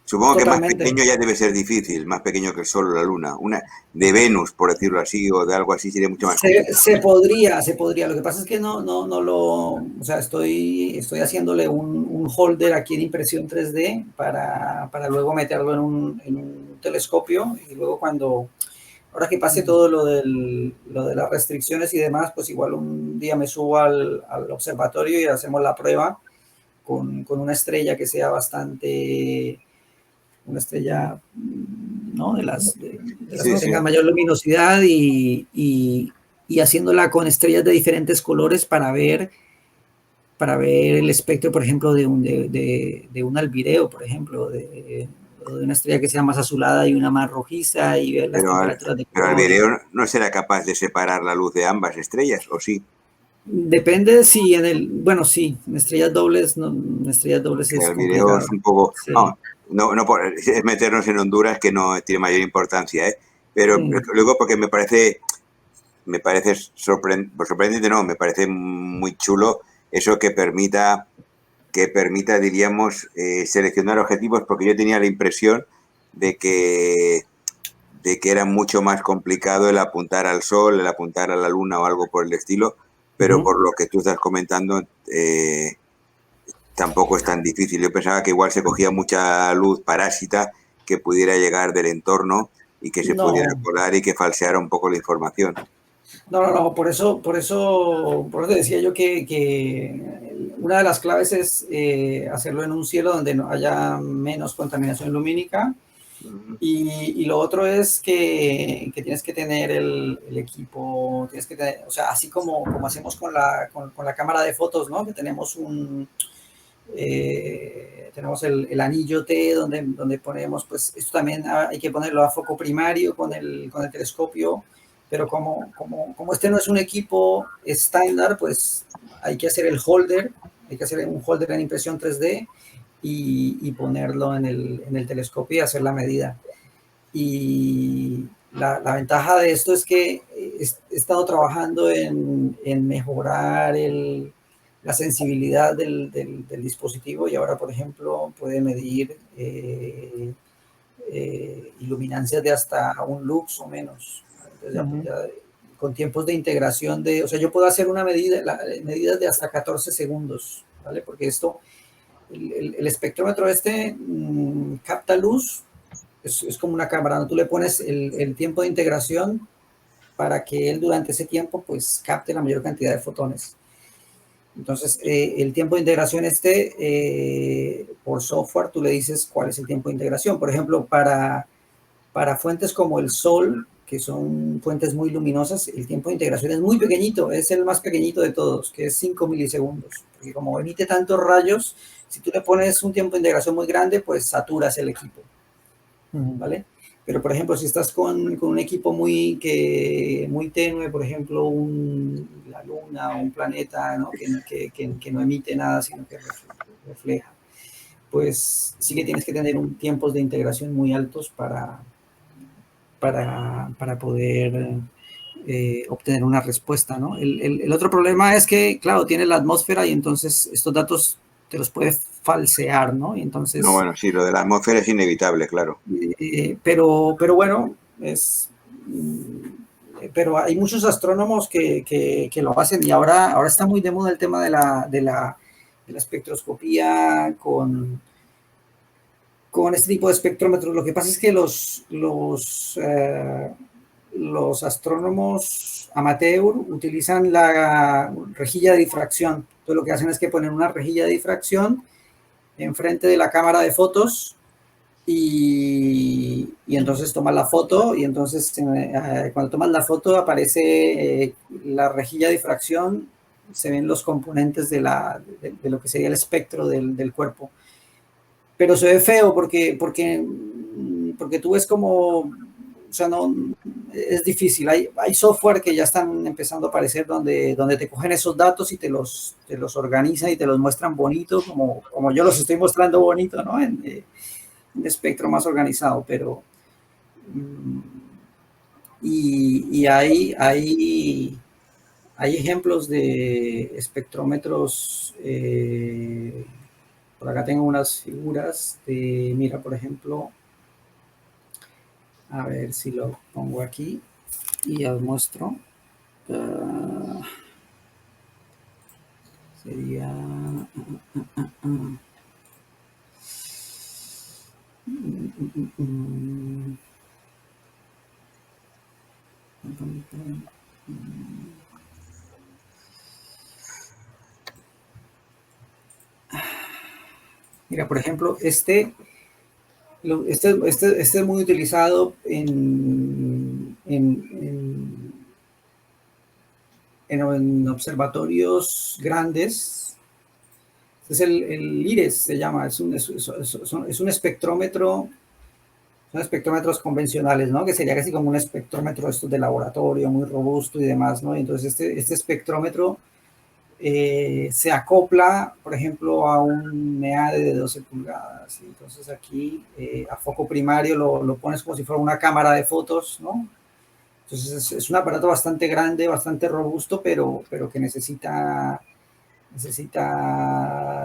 supongo que más pequeño ya debe ser difícil, más pequeño que el Sol o la Luna, una de Venus, por decirlo así, o de algo así, sería mucho más complicado. Se podría. Lo que pasa es que no o sea, estoy haciéndole un holder aquí en impresión 3D para luego meterlo en un telescopio, y luego ahora que pase todo lo de las restricciones y demás, pues igual un día me subo al observatorio y hacemos la prueba con una estrella que sea una estrella, ¿no? De las que tengan mayor luminosidad, y haciéndola con estrellas de diferentes colores para ver el espectro, por ejemplo, de un albireo, por ejemplo, de una estrella que sea más azulada y una más rojiza, y ver las temperaturas de color. Pero Albireo no será capaz de separar la luz de ambas estrellas, ¿o sí? Depende si bueno, sí, en estrellas dobles es complicado. Es un poco, sí. Es meternos en Honduras, que no tiene mayor importancia, ¿eh? Pero luego, porque me parece sorprendente, no, me parece muy chulo eso que permita, diríamos, seleccionar objetivos, porque yo tenía la impresión de que era mucho más complicado el apuntar al Sol, el apuntar a la Luna o algo por el estilo, pero por lo que tú estás comentando, tampoco es tan difícil. Yo pensaba que igual se cogía mucha luz parásita que pudiera llegar del entorno y que se pudiera colar y que falseara un poco la información. No, por eso decía yo que una de las claves es hacerlo en un cielo donde no haya menos contaminación lumínica. Y lo otro es que tienes que tener el equipo, tienes que tener, o sea, así como hacemos con la cámara de fotos, ¿no? Que tenemos tenemos el anillo T donde ponemos, pues esto también hay que ponerlo a foco primario con el telescopio, pero como este no es un equipo estándar, pues hay que hacer el holder, hay que hacer un holder en impresión 3D y ponerlo en el telescopio y hacer la medida. Y la ventaja de esto es que he estado trabajando en mejorar la sensibilidad del dispositivo y ahora, por ejemplo, puede medir iluminancias de hasta un lux o menos. Entonces, con tiempos de integración o sea, yo puedo hacer una medidas de hasta 14 segundos, ¿vale? Porque el espectrómetro capta luz. Es como una cámara, ¿no? Tú le pones el tiempo de integración para que él durante ese tiempo pues capte la mayor cantidad de fotones. Entonces, el tiempo de integración por software, tú le dices cuál es el tiempo de integración. Por ejemplo, para fuentes como el sol, que son fuentes muy luminosas, el tiempo de integración es muy pequeñito, es el más pequeñito de todos, que es 5 milisegundos. Porque como emite tantos rayos, si tú le pones un tiempo de integración muy grande, pues saturas el equipo. ¿Vale? Pero, por ejemplo, si estás con un equipo muy tenue, por ejemplo, la luna o un planeta, ¿no? que no emite nada, sino que refleja, pues sí que tienes que tener tiempos de integración muy altos para poder obtener una respuesta, ¿no? El otro problema es que, claro, tiene la atmósfera y entonces estos datos te los puedes falsear, ¿no? Y entonces... No, bueno, sí, lo de la atmósfera es inevitable, claro. Pero bueno, pero hay muchos astrónomos que lo hacen y ahora está muy de moda el tema de la espectroscopía con este tipo de espectrómetros. Lo que pasa es que los astrónomos amateur utilizan la rejilla de difracción. Entonces lo que hacen es que ponen una rejilla de difracción enfrente de la cámara de fotos y entonces tomas la foto y entonces cuando tomas la foto aparece la rejilla de difracción, se ven los componentes de lo que sería el espectro del cuerpo. Pero se ve feo porque tú ves como, o sea, no, es difícil. Hay software que ya están empezando a aparecer donde te cogen esos datos y te los organizan y te los muestran bonito, como yo los estoy mostrando bonito, ¿no? Un espectro más organizado, pero y hay ejemplos de espectrómetros. Por acá tengo unas figuras mira, por ejemplo, a ver si lo pongo aquí y os muestro. Sería... Mira, por ejemplo, este es muy utilizado en observatorios grandes. Es el IRES, se llama, es un espectrómetro. Son espectrómetros convencionales, ¿no? Que sería casi como un espectrómetro estos de laboratorio, muy robusto y demás, ¿no? Y entonces este espectrómetro se acopla, por ejemplo, a un MEADE de 12 pulgadas. Y entonces aquí a foco primario lo pones como si fuera una cámara de fotos, ¿no? Entonces es un aparato bastante grande, bastante robusto, pero que necesita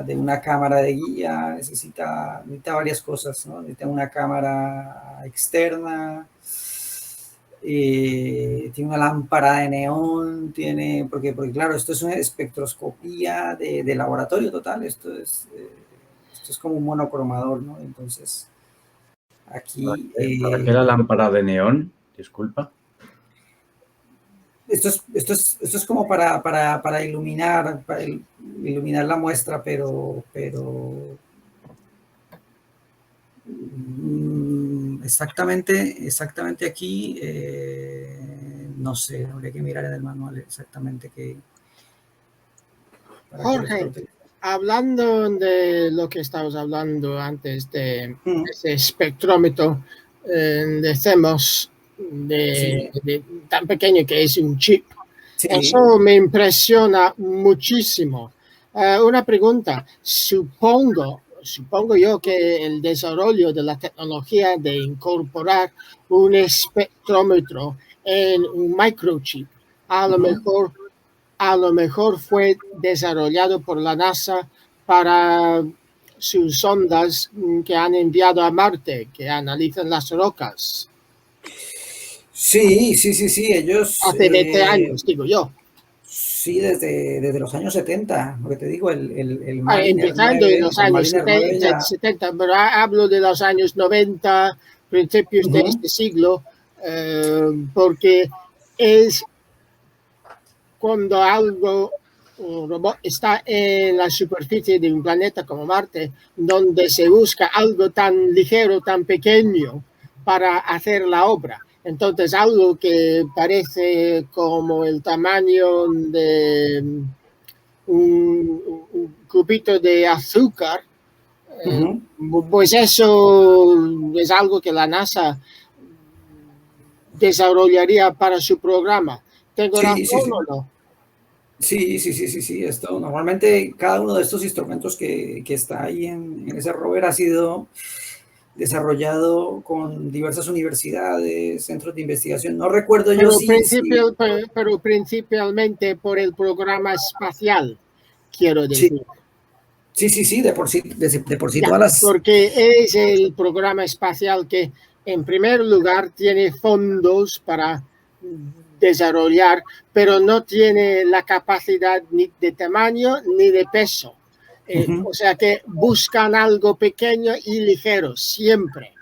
de una cámara de guía, necesita varias cosas, ¿no? Necesita una cámara externa, tiene una lámpara de neón, porque claro, esto es una espectroscopía de laboratorio total, esto es como un monocromador, ¿no? Entonces, aquí... ¿Para qué la lámpara de neón? Disculpa. Esto es como para iluminar, iluminar la muestra, pero exactamente aquí, no sé, habría que mirar en el manual exactamente qué. Jorge, hablando de lo que estábamos hablando antes de ese espectrómetro de CMOS tan pequeño que es un chip, eso me impresiona muchísimo. Una pregunta, supongo yo que el desarrollo de la tecnología de incorporar un espectrómetro en un microchip, a lo mejor fue desarrollado por la NASA para sus sondas que han enviado a Marte, que analizan las rocas. Sí, ellos... Hace 20 años, digo yo. Sí, desde los años 70, lo que te digo, el Mariner empezando 9, en los años 70, pero hablo de los años 90, principios de este siglo, porque es cuando un robot está en la superficie de un planeta como Marte, donde se busca algo tan ligero, tan pequeño para hacer la obra. Entonces, algo que parece como el tamaño de un cubito de azúcar, pues eso es algo que la NASA desarrollaría para su programa. ¿Tengo razón o no? Sí. Esto, normalmente cada uno de estos instrumentos que está ahí en ese rover ha sido desarrollado con diversas universidades, centros de investigación. No recuerdo pero principalmente por el programa espacial, quiero decir. Sí, de por sí todas las... Porque es el programa espacial que, en primer lugar, tiene fondos para desarrollar, pero no tiene la capacidad ni de tamaño ni de peso. O sea que buscan algo pequeño y ligero, siempre.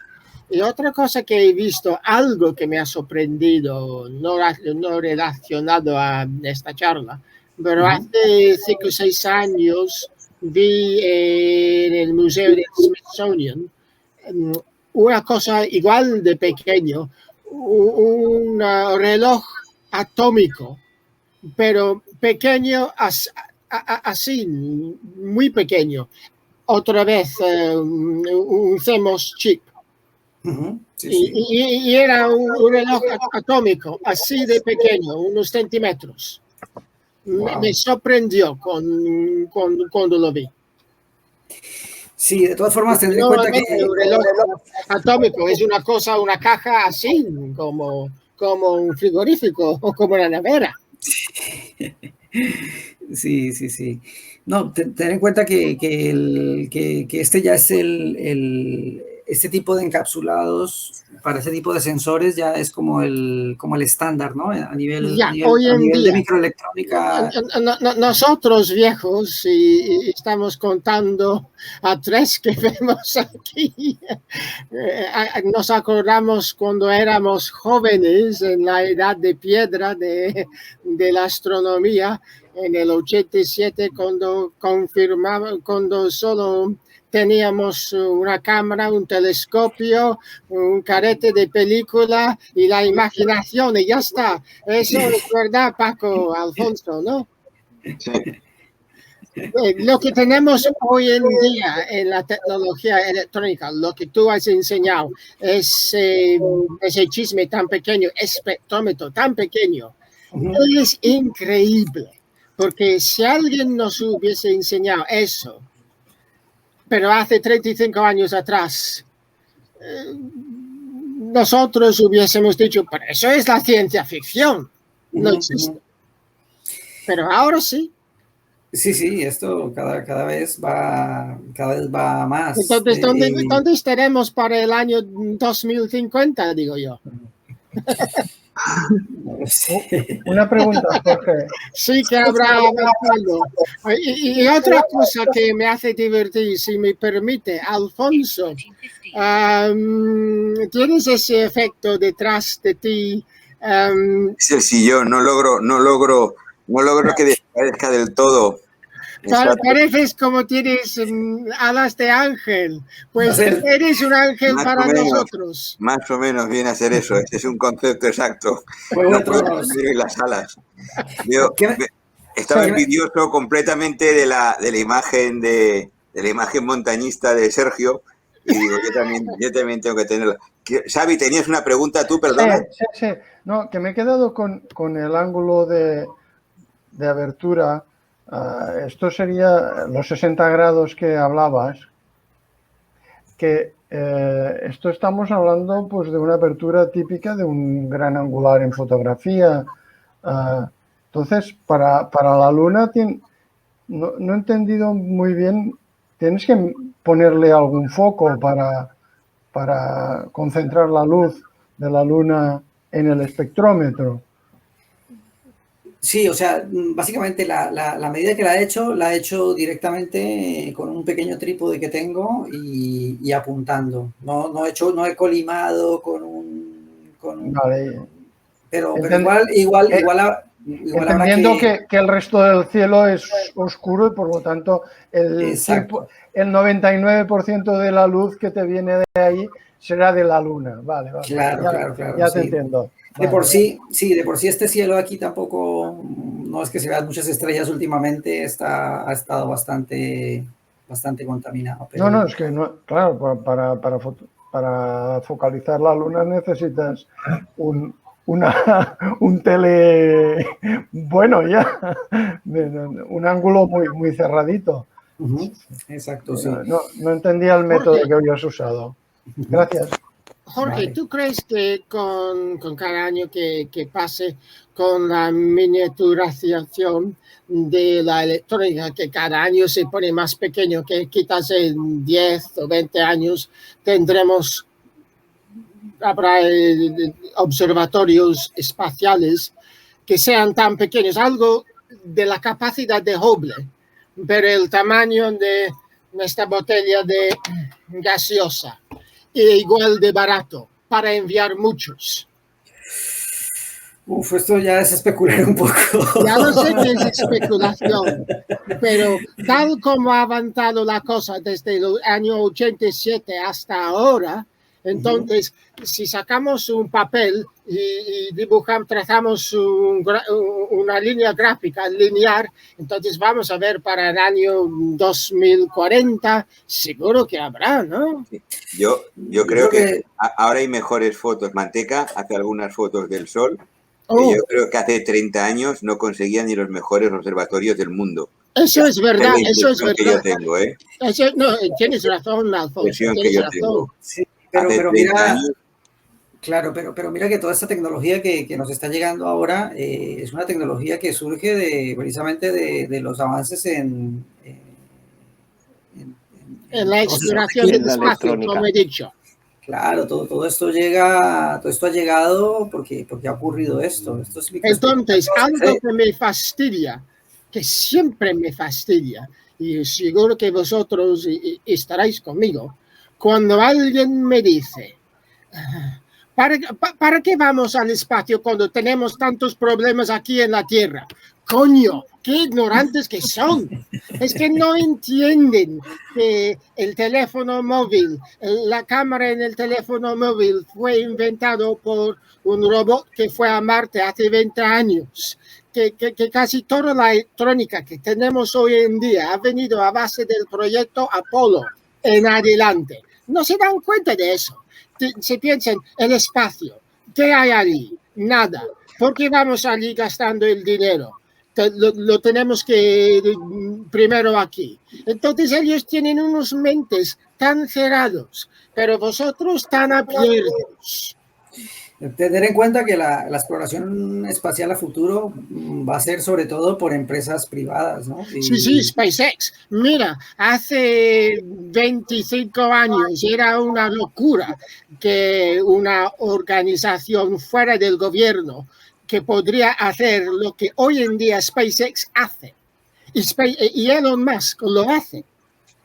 Y otra cosa que he visto, algo que me ha sorprendido, no relacionado a esta charla, pero hace 5 o 6 años vi en el Museo de Smithsonian una cosa igual de pequeño, un reloj atómico, pero pequeño así, muy pequeño. Otra vez un CMOS chip. Y era un reloj atómico, así de pequeño, unos centímetros. Wow. Me sorprendió cuando lo vi. Sí, de todas formas, tendré en cuenta que el reloj atómico es una cosa, una caja así, como un frigorífico o como una nevera. Sí. No, ten en cuenta que este ya es este tipo de encapsulados para ese tipo de sensores ya es como el estándar, ¿no? A nivel de microelectrónica. Nosotros viejos, y estamos contando a 3 que vemos aquí, nos acordamos cuando éramos jóvenes en la edad de piedra de la astronomía, en el 87, cuando solo teníamos una cámara, un telescopio, un carete de película y la imaginación, y ya está. Eso es verdad, Paco, Alfonso, ¿no? Sí. Lo que tenemos hoy en día en la tecnología electrónica, lo que tú has enseñado, es ese chisme tan pequeño, espectrómetro tan pequeño, es increíble. Porque si alguien nos hubiese enseñado eso, pero hace 35 años atrás, nosotros hubiésemos dicho, pero eso es la ciencia ficción, no existe. Pero ahora sí. Sí, esto cada vez va más. Entonces, ¿dónde estaremos para el año 2050, digo yo? Una pregunta, Jorge. Sí que habrá algo. Y otra cosa que me hace divertir, si me permite, Alfonso, ¿tienes ese efecto detrás de ti Es el sillón, no logro que desaparezca del todo. Pareces como tienes alas de ángel. Pues eres un ángel Más para o menos, nosotros. Más o menos viene a ser eso. Este es un concepto exacto. Juego No de puedo Tronos. conseguir las alas. Yo ¿Qué? estaba Sí. envidioso completamente de la imagen de la imagen montañista de Sergio y digo, yo también tengo que tenerla. Xavi, ¿tenías una pregunta tú, perdona? Sí. No, que me he quedado con el ángulo de abertura. Esto sería los 60 grados que hablabas, que esto estamos hablando pues de una apertura típica de un gran angular en fotografía. Entonces, para la luna, no he entendido muy bien, tienes que ponerle algún foco para concentrar la luz de la luna en el espectrómetro. Sí, o sea, básicamente la medida que la he hecho directamente con un pequeño trípode que tengo y apuntando. No he colimado con un Vale. pero igual habrá Entendiendo que el resto del cielo es oscuro y por lo tanto el 99% de la luz que te viene de ahí será de la luna. Vale. Claro. Ya sí. te entiendo. De por sí este cielo aquí tampoco, no es que se vean muchas estrellas últimamente, ha estado bastante contaminado. Pero... No, es que no, claro, para focalizar la luna necesitas un tele bueno ya, un ángulo muy cerradito. Exacto, sí. No entendía el método que habías usado. Gracias. Jorge, Vale. ¿tú crees que con cada año que pase, con la miniaturización de la electrónica, que cada año se pone más pequeño, que quizás en 10 o 20 años habrá observatorios espaciales que sean tan pequeños, algo de la capacidad de Hubble, pero el tamaño de nuestra botella de gaseosa, e igual de barato para enviar muchos? Esto ya es especular un poco. Ya lo sé que es especulación, pero tal como ha avanzado la cosa desde el año 87 hasta ahora, entonces, si sacamos un papel y trazamos una línea gráfica lineal, entonces vamos a ver para el año 2040, seguro que habrá, ¿no? Yo creo que ahora hay mejores fotos. Manteca hace algunas fotos del Sol. Yo creo que hace 30 años no conseguía ni los mejores observatorios del mundo. Eso es verdad, eso es verdad. Que yo tengo, no, tienes razón, Alfonso. Tienes razón. Sí, pero mira, claro, pero mira que toda esta tecnología que nos está llegando ahora es una tecnología que surge precisamente de los avances en la exploración del espacio, como he dicho. Claro, todo esto ha llegado porque ha ocurrido esto. Entonces, algo que me fastidia, que siempre me fastidia, y seguro que vosotros estaréis conmigo, cuando alguien me dice, ¿para qué vamos al espacio cuando tenemos tantos problemas aquí en la Tierra? Coño, qué ignorantes que son. Es que no entienden que el teléfono móvil, la cámara en el teléfono móvil fue inventado por un robot que fue a Marte hace 20 años. Que casi toda la electrónica que tenemos hoy en día ha venido a base del proyecto Apolo en adelante. No se dan cuenta de eso. Se piensan, el espacio, ¿qué hay allí? Nada. ¿Por qué vamos allí gastando el dinero? Lo tenemos que primero aquí. Entonces ellos tienen unos mentes tan cerrados, pero vosotros tan abiertos. Tener en cuenta que la exploración espacial a futuro va a ser sobre todo por empresas privadas, ¿no? Sí, SpaceX. Mira, hace 25 años era una locura que una organización fuera del gobierno que podría hacer lo que hoy en día SpaceX hace. Y Elon Musk lo hace.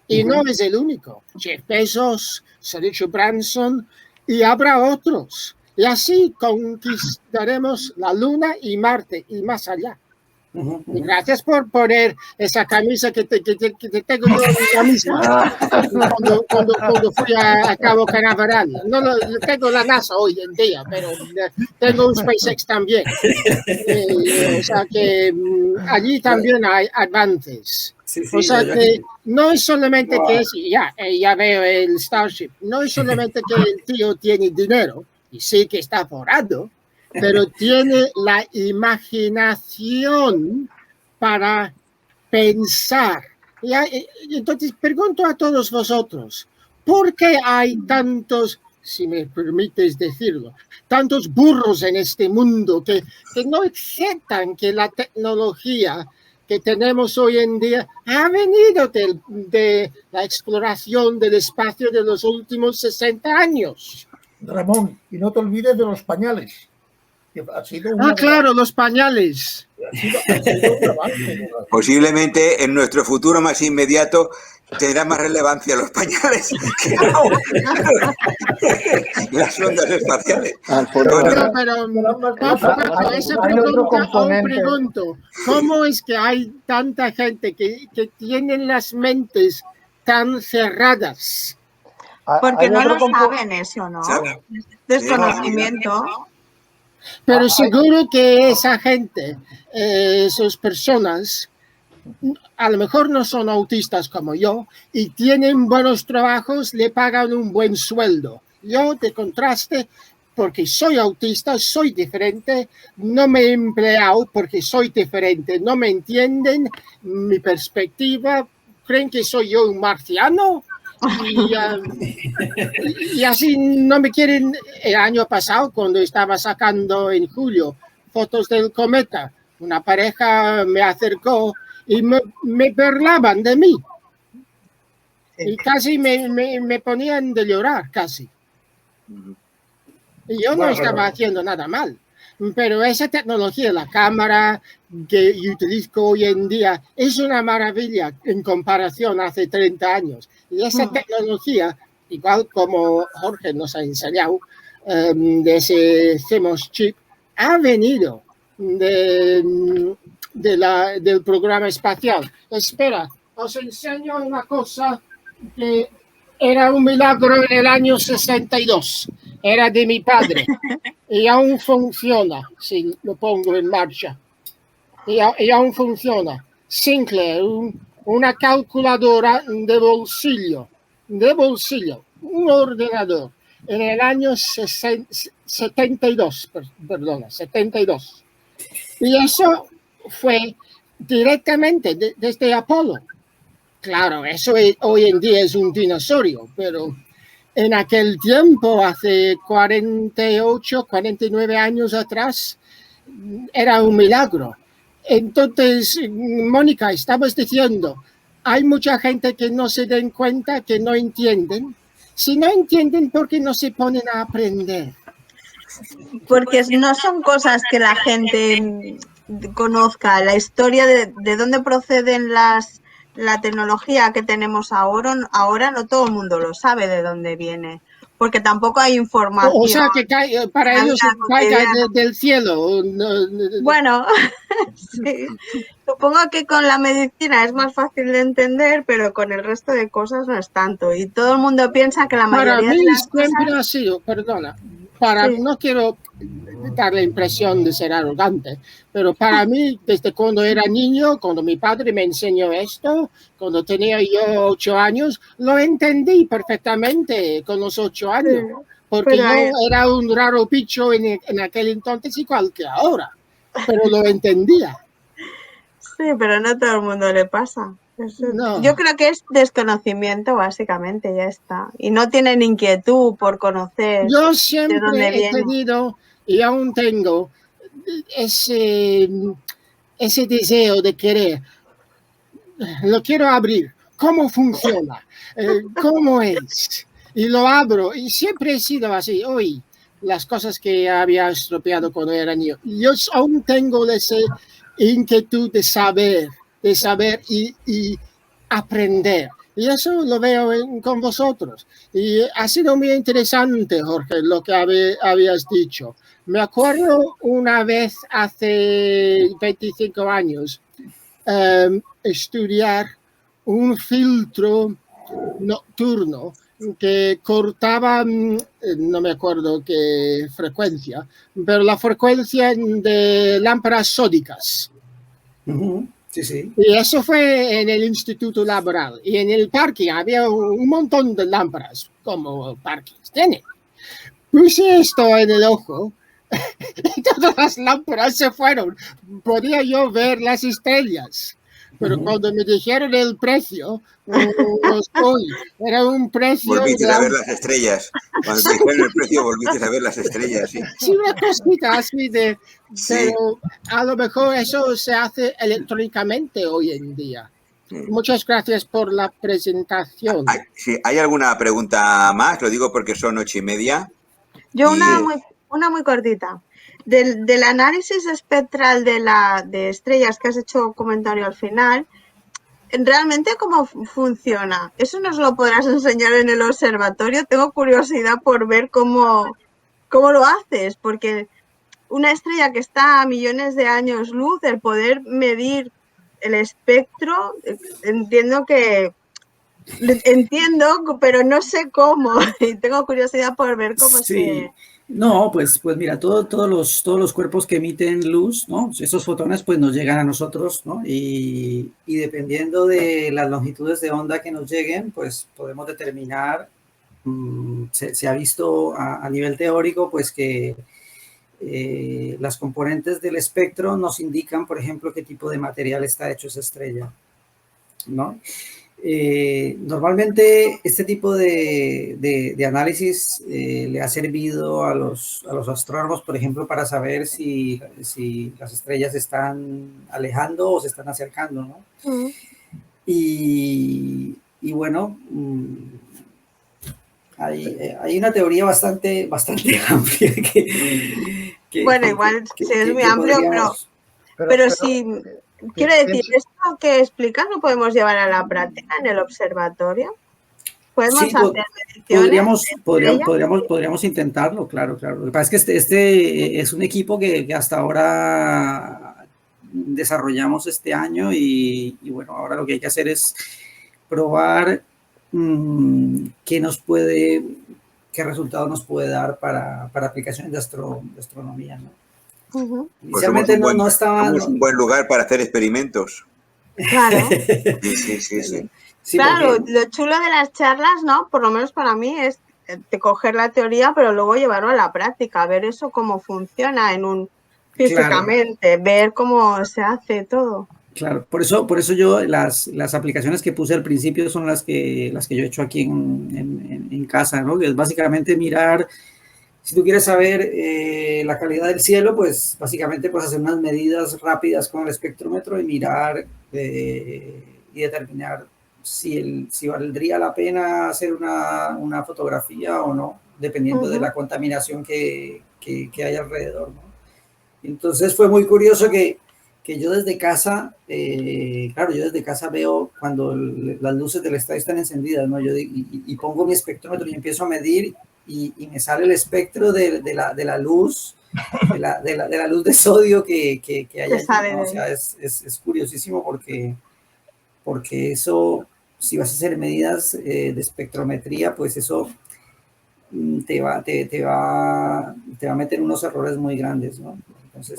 Y no es el único. Jeff Bezos, Sergio Branson, y habrá otros Y así conquistaremos la Luna y Marte y más allá. Y gracias por poner esa camisa que tengo yo la misma cuando fui a Cabo Canaveral. No tengo la NASA hoy en día, pero tengo un SpaceX también. O sea que allí también hay avances. O sea que no es solamente que ya veo el Starship, no es solamente que el tío tiene dinero y sí que está forrado, pero tiene la imaginación para pensar. Entonces, pregunto a todos vosotros, ¿por qué hay tantos, si me permites decirlo, tantos burros en este mundo que no aceptan que la tecnología que tenemos hoy en día ha venido de la exploración del espacio de los últimos 60 años? Ramón, y no te olvides de los pañales. Que ha sido claro, los pañales. Ha sido un avance. Posiblemente en nuestro futuro más inmediato tendrá más relevancia los pañales que las ondas espaciales. Pregunto, ¿cómo es que hay tanta gente que tienen las mentes tan cerradas? Porque no lo saben eso, ¿no? Desconocimiento. Pero seguro que esa gente, esas personas, a lo mejor no son autistas como yo y tienen buenos trabajos, le pagan un buen sueldo. Yo, de contraste, porque soy autista, soy diferente, no me he empleado porque soy diferente, no me entienden mi perspectiva, creen que soy yo un marciano. Y así no me quieren. El año pasado, cuando estaba sacando en julio fotos del cometa, una pareja me acercó y me burlaban de mí. Y casi me ponían de llorar, casi. Y yo no estaba haciendo nada mal. Pero esa tecnología, la cámara que utilizo hoy en día, es una maravilla en comparación a hace 30 años. Y esa tecnología, igual como Jorge nos ha enseñado, de ese CMOS chip, ha venido del programa espacial. Espera, os enseño una cosa que era un milagro en el año 62. Era de mi padre. Y aún funciona, si lo pongo en marcha. Y aún funciona. Sinclair, una calculadora de bolsillo, un ordenador, en el año 72, perdona, 72. Y eso fue directamente desde Apolo. Claro, eso hoy en día es un dinosaurio, pero en aquel tiempo, hace 48, 49 años atrás, era un milagro. Entonces, Mónica, estabas diciendo, hay mucha gente que no se den cuenta, que no entienden. Si no entienden, ¿por qué no se ponen a aprender? Porque no son cosas que la gente conozca. La historia de dónde proceden la tecnología que tenemos ahora no todo el mundo lo sabe de dónde viene. Porque tampoco hay información. O sea, que para ellos caiga del cielo. Bueno, sí. Supongo que con la medicina es más fácil de entender, pero con el resto de cosas no es tanto. Y todo el mundo piensa que la mayoría de las cosas... Para mí siempre ha sido, perdona, no quiero dar la impresión de ser arrogante, pero para mí, desde cuando era niño, cuando mi padre me enseñó esto, cuando tenía yo 8 años, lo entendí perfectamente con los 8 años, porque yo era un raro bicho en aquel entonces igual que ahora, pero lo entendía. Sí, pero no a todo el mundo le pasa. No. Yo creo que es desconocimiento, básicamente, ya está. Y no tienen inquietud por conocer. Yo siempre he tenido y aún tengo ese deseo de querer. Lo quiero abrir. ¿Cómo funciona? ¿Cómo es? Y lo abro. Y siempre he sido así. Hoy, las cosas que había estropeado cuando era niño. Yo aún tengo esa inquietud de saber y aprender. Y eso lo veo con vosotros. Y ha sido muy interesante, Jorge, lo que habías dicho. Me acuerdo una vez hace 25 años estudiar un filtro nocturno que cortaba, no me acuerdo qué frecuencia, pero la frecuencia de lámparas sódicas. Sí, sí. Y eso fue en el Instituto Laboral. Y en el parking había un montón de lámparas, como parkings tienen. Puse esto en el ojo y todas las lámparas se fueron. Podía yo ver las estrellas. Pero cuando me dijeron el precio, era un precio... Volviste a ver las estrellas. Cuando te dijeron el precio, volviste a ver las estrellas, sí. Sí, una cosita así de... Sí. Pero a lo mejor eso se hace electrónicamente hoy en día. Muchas gracias por la presentación. Sí, ¿hay alguna pregunta más? Lo digo porque son 8:30. Yo una muy cortita. Del análisis espectral de estrellas que has hecho comentario al final, ¿realmente cómo funciona? ¿Eso nos lo podrás enseñar en el observatorio? Tengo curiosidad por ver cómo lo haces, porque una estrella que está a millones de años luz, el poder medir el espectro, entiendo, pero no sé cómo. Y tengo curiosidad por ver cómo sí. No, pues mira, todos los cuerpos que emiten luz, ¿no? Esos fotones pues nos llegan a nosotros, ¿no? Y dependiendo de las longitudes de onda que nos lleguen, pues podemos determinar, se ha visto a nivel teórico, pues que las componentes del espectro nos indican, por ejemplo, qué tipo de material está hecho esa estrella, ¿no? Normalmente este tipo de análisis le ha servido a los astrónomos, por ejemplo, para saber si las estrellas se están alejando o se están acercando, ¿no? Y bueno, hay una teoría bastante amplia que bueno, igual si es muy amplio, pero sí... Quiero decir, ¿esto que explicas lo podemos llevar a la práctica en el observatorio? ¿Podemos hacer mediciones? Podríamos intentarlo, claro. Lo que pasa es que este es un equipo que hasta ahora desarrollamos este año y bueno, ahora lo que hay que hacer es probar qué resultado nos puede dar para aplicaciones de astronomía, ¿no? Inicialmente pues no estaba... Es un buen lugar para hacer experimentos. Claro. Sí, claro, lo chulo de las charlas, ¿no? Por lo menos para mí es de coger la teoría, pero luego llevarlo a la práctica, ver eso cómo funciona físicamente, ver cómo se hace todo. Claro, por eso yo las aplicaciones que puse al principio son las que yo he hecho aquí en casa, ¿no? Que es básicamente mirar. Si tú quieres saber la calidad del cielo, pues básicamente puedes hacer unas medidas rápidas con el espectrómetro y mirar y determinar si valdría la pena hacer una fotografía o no, dependiendo de la contaminación que hay alrededor, ¿no? Entonces fue muy curioso que yo desde casa, claro, yo desde casa veo cuando las luces del estadio están encendidas, ¿no? Y pongo mi espectrómetro y empiezo a medir y me sale el espectro de la luz, de la luz de sodio que hay allí, ¿no? O sea, es curiosísimo porque eso, si vas a hacer medidas de espectrometría, pues eso te va a meter unos errores muy grandes, ¿no? Entonces,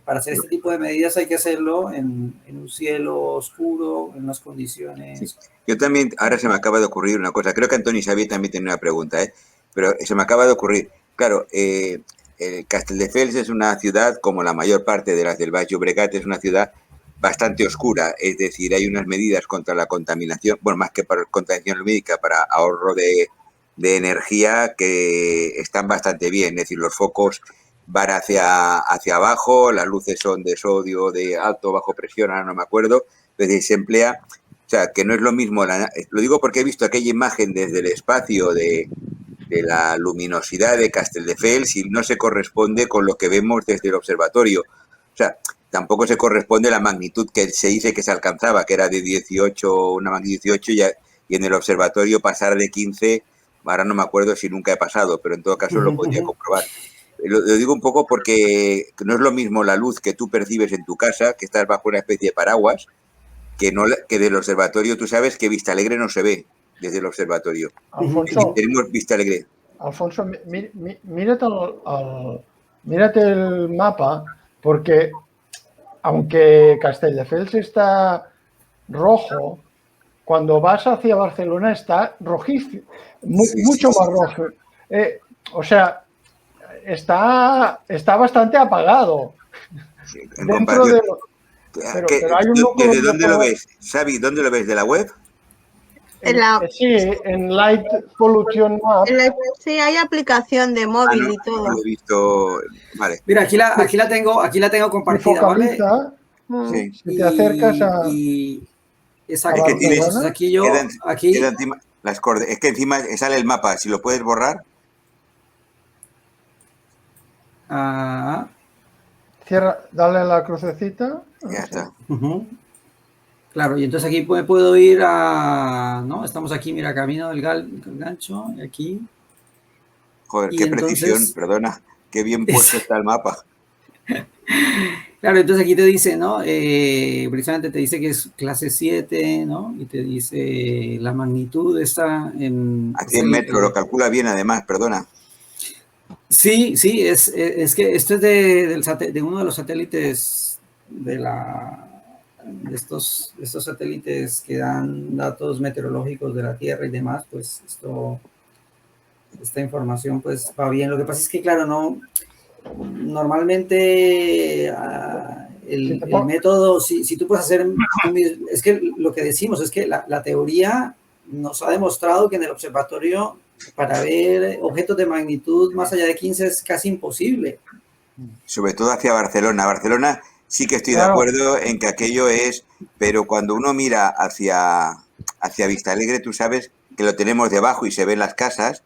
para hacer este tipo de medidas hay que hacerlo en un cielo oscuro, en unas condiciones... Sí. Yo también, ahora se me acaba de ocurrir una cosa, creo que Antonio Xavier también tiene una pregunta, pero se me acaba de ocurrir. Claro, Castelldefels es una ciudad, como la mayor parte de las del Baix Llobregat, es una ciudad bastante oscura, es decir, hay unas medidas contra la contaminación, bueno, más que para contaminación lumínica, para ahorro de energía que están bastante bien, es decir, los focos van hacia abajo, las luces son de sodio, de alto o bajo presión, ahora no me acuerdo, es decir, se emplea, o sea, que no es lo mismo, lo digo porque he visto aquella imagen desde el espacio de la luminosidad de Castelldefels y no se corresponde con lo que vemos desde el observatorio, o sea, tampoco se corresponde la magnitud que se dice que se alcanzaba, que era de 18, una magnitud 18, y en el observatorio pasar de 15, ahora no me acuerdo si nunca he pasado, pero en todo caso lo podría comprobar. Lo digo un poco porque no es lo mismo la luz que tú percibes en tu casa, que estás bajo una especie de paraguas, que del observatorio. Tú sabes que Vistalegre no se ve desde el observatorio. Alfonso, tenemos Vistalegre. Alfonso, mírate el mapa, porque aunque Castelldefels está rojo, cuando vas hacia Barcelona está rojísimo, mucho más rojo. O sea, está bastante apagado. Dentro de pero hay un núcleo. ¿Desde dónde lo ves? Xavi, ¿dónde lo ves? ¿De la web? Sí, en Light Pollution Map. Sí, hay aplicación de móvil y todo. No lo he visto. Vale. Mira, aquí la tengo compartida, ¿vale? Sí. Si te acercas exacto. Es que tienes, entonces aquí yo... es que encima sale el mapa. Si lo puedes borrar. Cierra, dale a la crucecita. Ya está. Claro, y entonces aquí puedo ir a... ¿no? Estamos aquí, mira, camino del gancho, y aquí. Joder, qué precisión, perdona. Qué bien puesto está el mapa. Claro, entonces aquí te dice, ¿no? Precisamente te dice que es clase 7, ¿no? Y te dice la magnitud está en... A 100 metros, lo calcula bien además, perdona. Sí, es que esto es de uno de los satélites de estos satélites que dan datos meteorológicos de la Tierra y demás, pues esta información pues va bien. Lo que pasa es que, claro, normalmente el método, si tú puedes hacer, es que lo que decimos es que la teoría nos ha demostrado que en el observatorio para ver objetos de magnitud más allá de 15 es casi imposible. Sobre todo hacia Barcelona. Barcelona sí que estoy de acuerdo en que aquello es, pero cuando uno mira hacia Vistalegre, tú sabes que lo tenemos debajo y se ven las casas,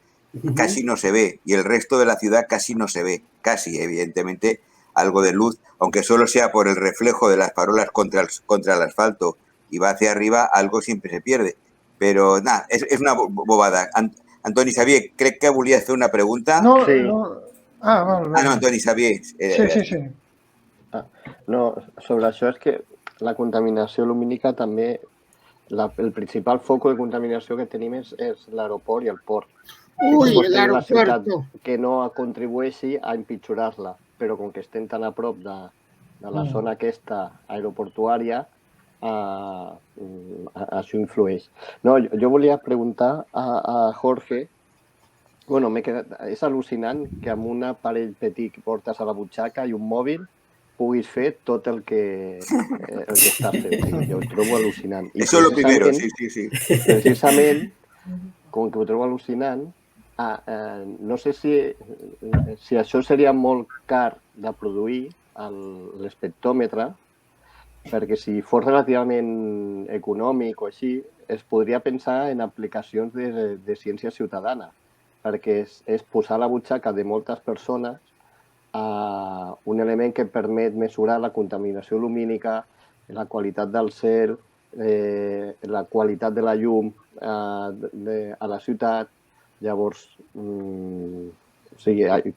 casi no se ve, y el resto de la ciudad casi no se ve, casi, evidentemente, algo de luz, aunque solo sea por el reflejo de las farolas contra el asfalto y va hacia arriba, algo siempre se pierde. Pero nada, es una bobada. Antoni Xavier, crec que volia fer una pregunta. No, sí. no. Vale. No, Antoni Xavier. Sí. No, sobre això és que la contaminació lumínica també, el principal foco de contaminació que tenim és l'aeroport i el port. Ui, l'aeropuerto. Que no contribueixi a empitjorar-la, però com que estem tan a prop de la zona aquesta aeroportuària, això influeix. No, jo volia preguntar a Jorge, bueno, és al·lucinant que amb un aparell petit que portes a la butxaca i un mòbil puguis fer tot el que estàs fent. Jo ho trobo al·lucinant. Eso es lo primero, sí. Precisament, com que ho trobo al·lucinant, no sé si això seria molt car de produir, l'espectròmetre, perquè si fos relativament econòmic o així, es podria pensar en aplicacions de ciència ciutadana, perquè és posar a la butxaca de moltes persones un element que permet mesurar la contaminació lumínica, la qualitat del cel, la qualitat de la llum a la ciutat. Llavors,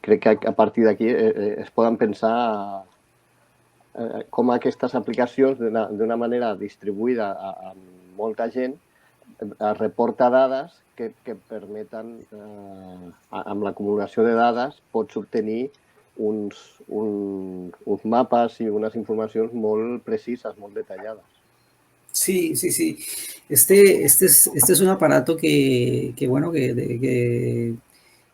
crec que a partir d'aquí es poden pensar com aquestes aplicacions, d'una manera distribuïda a molta gent, es reporta dades que permeten, amb l'acumulació de dades, pots obtenir uns mapes i unes informacions molt precises, molt detallades. Sí. Este es un aparato que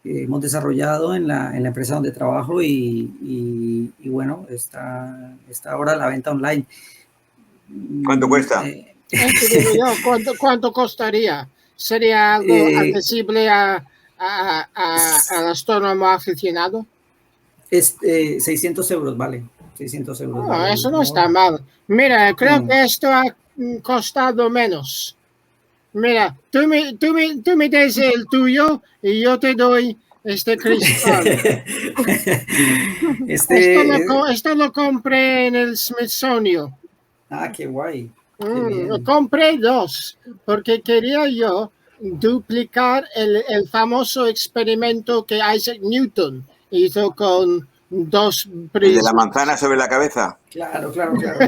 hemos desarrollado en la empresa donde trabajo y bueno, está ahora a la venta online. ¿Cuánto cuesta? ¿Cuánto costaría? ¿Sería algo accesible al astrónomo aficionado? Es 600 euros, vale. 600 euros. No, eso no está mal. Mira, creo que esto ha costado menos. Mira, tú me des el tuyo y yo te doy este cristal. Esto lo compré en el Smithsonian. Ah, qué guay. bien. Compré 2 porque quería yo duplicar el famoso experimento que Isaac Newton hizo con 2 ¿El de la prismas. manzana sobre la cabeza? Claro, claro, claro.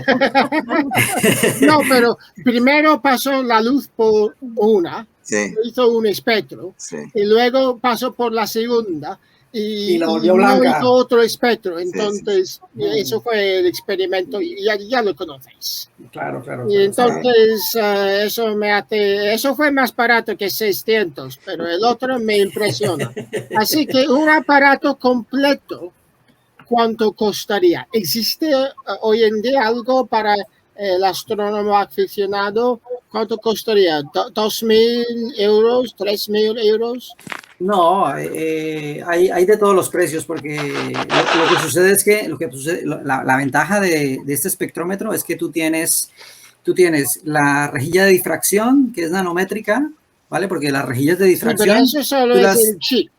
No, pero primero pasó la luz por una, Sí, hizo un espectro, sí. y luego pasó por la segunda Y la volvió no blanca. hizo otro espectro. Sí, Entonces, eso fue el experimento y ya lo conocéis. Claro, claro, Y claro. entonces eso fue más barato que 600, pero el otro me impresiona. Así que un aparato completo, ¿cuánto costaría? ¿Existe hoy en día algo para el astrónomo aficionado? ¿Cuánto costaría? ¿2.000 euros? ¿3.000 euros? No, hay de todos los precios, porque lo que sucede es que la ventaja de este espectrómetro es que tú tienes la rejilla de difracción, que es nanométrica, ¿vale? Porque las rejillas de Sí, pero difracción, eso solo tú es las... el chip.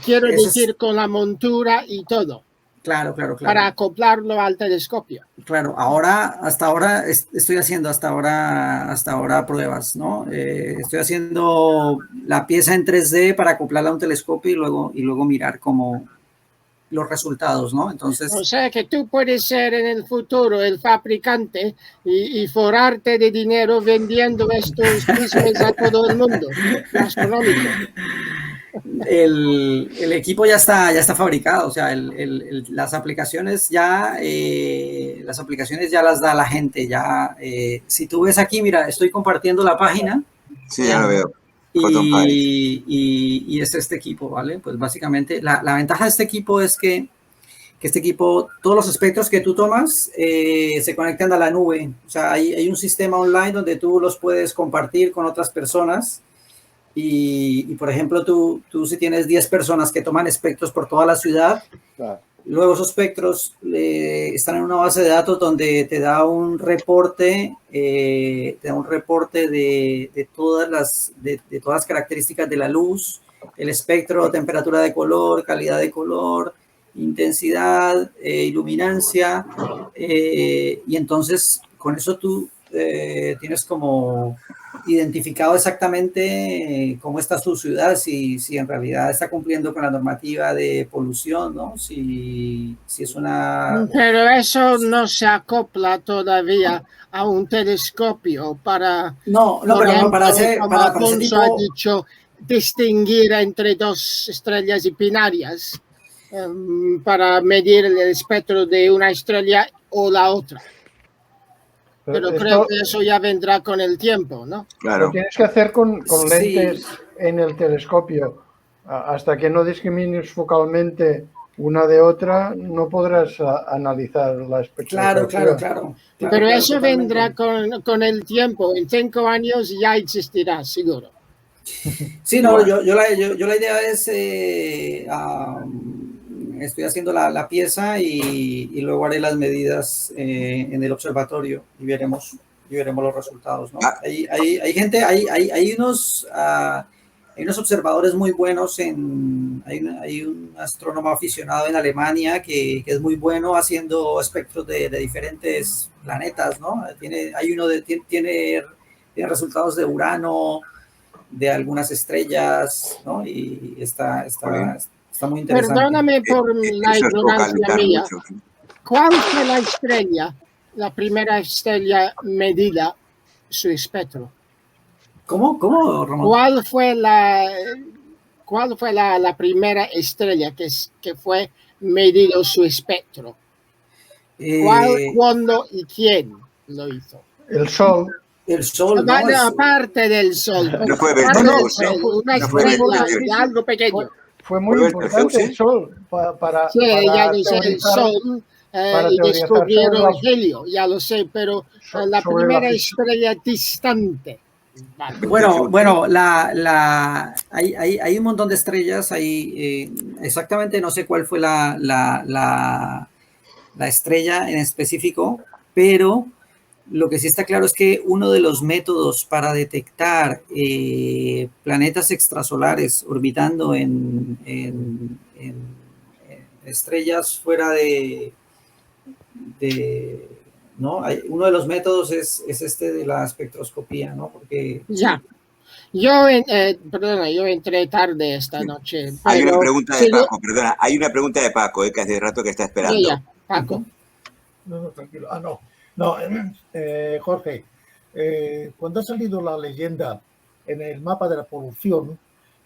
Quiero eso es- decir con la montura y todo, claro, claro, para claro. acoplarlo al telescopio. Claro, hasta ahora estoy haciendo hasta ahora pruebas, ¿no? Estoy haciendo la pieza en 3D para acoplarla a un telescopio y luego mirar como los resultados, ¿no? O Entonces, sea que tú puedes ser en el futuro el fabricante y forrarte de dinero vendiendo estos prismas a todo el mundo astronómico. el equipo ya está fabricado, o sea, las aplicaciones ya las da la gente, ya, si tú ves aquí, mira, estoy compartiendo la página. Sí, ya lo veo. Y es este equipo, ¿vale? Pues básicamente la ventaja de este equipo es que este equipo, todos los espectros que tú tomas se conectan a la nube. O sea, hay un sistema online donde tú los puedes compartir con otras personas. Y por ejemplo, tú si tienes 10 personas que toman espectros por toda la ciudad, luego esos espectros están en una base de datos donde te da un reporte, de todas las características de la luz, el espectro, temperatura de color, calidad de color, intensidad, iluminancia, y entonces con eso tú tienes como identificado exactamente cómo está su ciudad, si en realidad está cumpliendo con la normativa de polución, ¿no? Si es una... Pero eso no se acopla todavía a un telescopio para, No, por pero ejemplo, para como ese Alfonso ha tipo... dicho, distinguir entre 2 estrellas binarias para medir el espectro de una estrella o la otra. Pero creo que eso ya vendrá con el tiempo, ¿no? Claro. Lo tienes que hacer con Sí. lentes en el telescopio. Hasta que no discrimines focalmente una de otra, no podrás analizar la espectroscopia. Claro. Pero eso totalmente. vendrá con el tiempo. En 5 años ya existirá, seguro. Sí, no, yo la idea es, estoy haciendo la pieza y luego haré las medidas en el observatorio y veremos los resultados, ¿no? Hay gente, hay unos observadores muy buenos hay un astrónomo aficionado en Alemania que es muy bueno haciendo espectros de diferentes planetas, ¿no? Tiene resultados de Urano, de algunas estrellas, ¿no? Y está muy interesante. Perdóname por la Eso es ignorancia focalizar mía. mucho. ¿Cuál fue la estrella, la primera estrella medida su espectro? ¿Cómo, Ramón? ¿Cuál fue la primera estrella que fue medido su espectro? ¿Cuál, cuándo y quién lo hizo? El Sol. El Sol, ¿no? Aparte del Sol. No fue Una estrella de algo pequeño. Fue muy importante el Sol para ya lo sé, el Sol. Y descubrieron el helio, ya lo sé, pero la primera estrella distante. Bueno, hay un montón de estrellas, exactamente no sé cuál fue la estrella en específico, pero lo que sí está claro es que uno de los métodos para detectar planetas extrasolares orbitando en estrellas fuera de ¿no? Uno de los métodos es este de la espectroscopía, ¿no? Porque... Ya. Perdona, yo entré tarde esta noche. Hay una pero pregunta de Paco, perdona, hay una pregunta de Paco, que hace rato que está esperando. Ya, Paco. No, tranquilo. No, Jorge, cuando ha salido la leyenda en el mapa de la polución,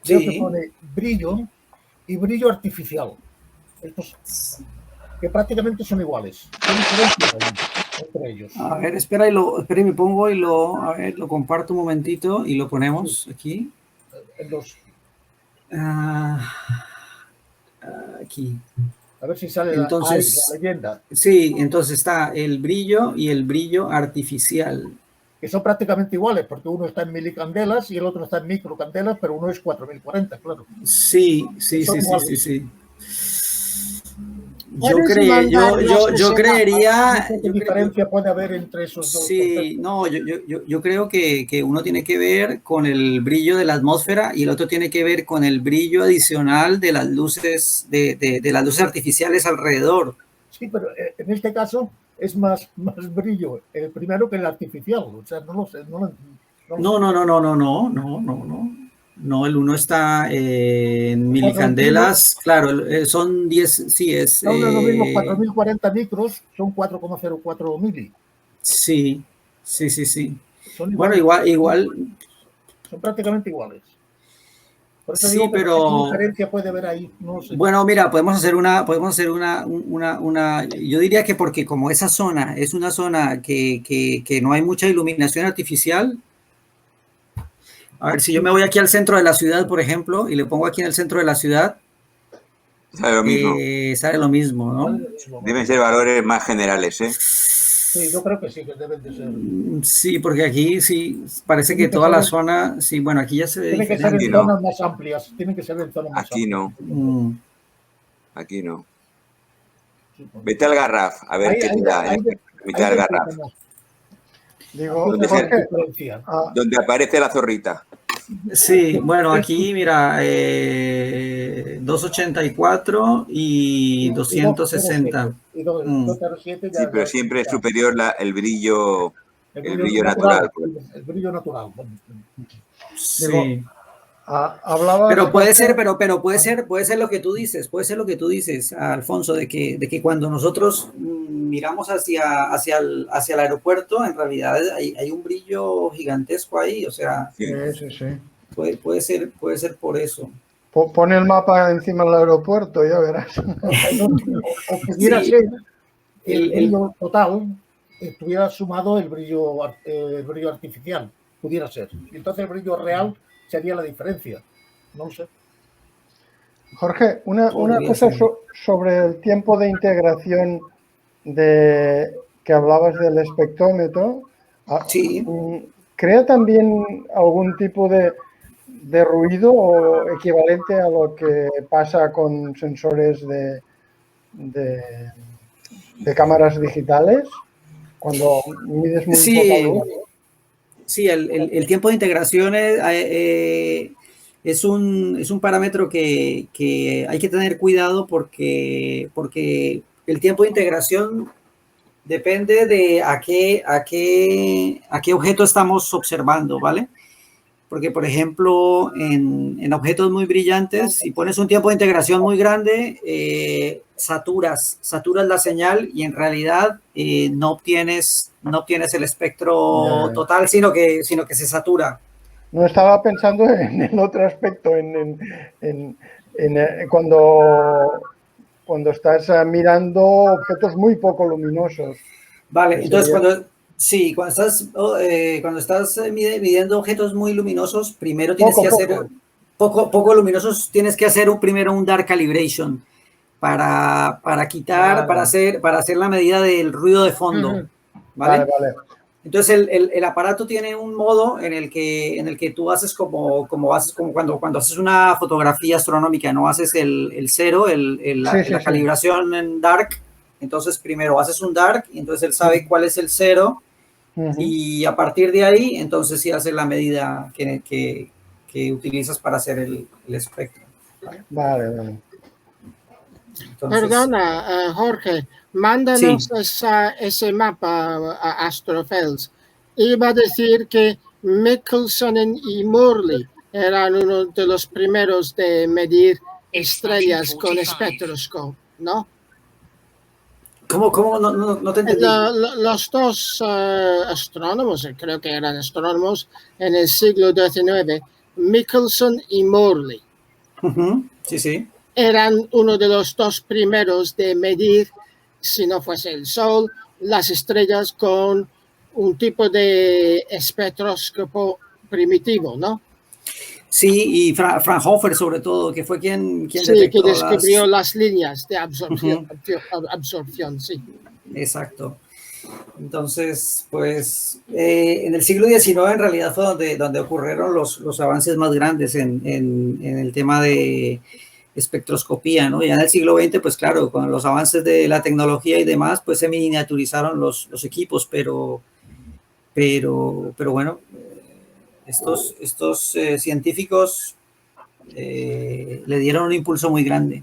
veo que pone brillo y brillo artificial. Estos que prácticamente son iguales. ¿Qué diferencia hay entre ellos? A ver, espera, me pongo y lo comparto un momentito y lo ponemos aquí. En los... aquí. A ver si sale entonces, la leyenda. Sí, entonces está el brillo y el brillo artificial. Que son prácticamente iguales, porque uno está en milicandelas y el otro está en microcandelas, pero uno es 4040, claro. Sí. Yo creería... ¿Qué diferencia puede haber entre esos dos? Sí, no, yo creo que uno tiene que ver con el brillo de la atmósfera y el otro tiene que ver con el brillo adicional de las luces, de las luces artificiales alrededor. Sí, pero en este caso es más brillo el primero que el artificial. O sea, no lo sé. No, el uno está en milicandelas, claro, son 10, sí, es... No, lo mismo, 4040 micros son 4,04 mili. Sí. Son bueno, igual... Son prácticamente iguales. Por eso sí, digo que pero... ¿qué diferencia puede haber ahí? No sé. Bueno, mira, podemos hacer una, yo diría que porque como esa zona es una zona que no hay mucha iluminación artificial. A ver, si yo me voy aquí al centro de la ciudad, por ejemplo, y le pongo aquí en el centro de la ciudad, sale lo mismo. Sale lo mismo, ¿no? Deben ser valores más generales, ¿eh? Sí, yo creo que sí, que deben de ser. Sí, porque aquí sí, parece que toda la zona, sí, bueno, aquí ya se ve. Tiene que ser en zonas más amplias, tienen que ser en zonas más amplias. Aquí no. Sí, pues. Vete al Garraf, a ver qué te da en mitad del Garraf. Digo, donde aparece la zorrita. Sí, bueno, aquí mira, 284 y 260. Y 207 sí, pero siempre es superior el brillo natural. El brillo natural. Sí. Digo, hablaba. Pero puede ser, puede ser lo que tú dices, Alfonso, de que cuando nosotros miramos hacia el aeropuerto, en realidad hay un brillo gigantesco ahí, o sea, sí. Puede ser por eso. Pone el mapa encima del aeropuerto, ya verás. O pudiera ser el brillo total estuviera sumado el brillo artificial, pudiera ser. Y entonces el brillo real sería la diferencia. No lo sé. Jorge, una cosa sobre el tiempo de integración que hablabas del espectrómetro. Sí. ¿Crea también algún tipo de ruido o equivalente a lo que pasa con sensores de cámaras digitales cuando mides muy poca luz? Sí, el tiempo de integración es un parámetro que hay que tener cuidado porque el tiempo de integración depende de a qué objeto estamos observando, ¿vale? Porque, por ejemplo, en objetos muy brillantes, si pones un tiempo de integración muy grande, saturas la señal y en realidad no obtienes el espectro total, sino que se satura. No estaba pensando en el otro aspecto, cuando estás mirando objetos muy poco luminosos. Vale, entonces cuando estás midiendo objetos muy luminosos, primero tienes que hacer poco luminosos, tienes que hacer primero un dark calibration para quitar, para hacer la medida del ruido de fondo. ¿Vale? Vale. Entonces el aparato tiene un modo en el que tú haces como cuando haces una fotografía astronómica, no haces el cero, la calibración en dark. Entonces primero haces un dark y entonces él sabe cuál es el cero y a partir de ahí entonces sí hace la medida que utilizas para hacer el espectro. Vale. Entonces, perdona, Jorge, mándanos ese mapa a Astrofels. Iba a decir que Michelson y Morley eran uno de los primeros de medir estrellas con espectroscopio, ¿no? ¿Cómo? No te entendí. Los dos astrónomos, creo que eran astrónomos en el siglo XIX, Michelson y Morley. Sí. Eran uno de los dos primeros de medir, si no fuese el Sol, las estrellas con un tipo de espectroscopio primitivo, ¿no? Sí, y Fraunhofer sobre todo, que fue quien sí, detectó que descubrió las líneas de absorción, sí. Exacto. Entonces, pues, en el siglo XIX en realidad fue donde ocurrieron los avances más grandes en el tema de espectroscopía, ¿no? Ya en el siglo XX, pues claro, con los avances de la tecnología y demás, pues se miniaturizaron los equipos, pero bueno, estos científicos le dieron un impulso muy grande.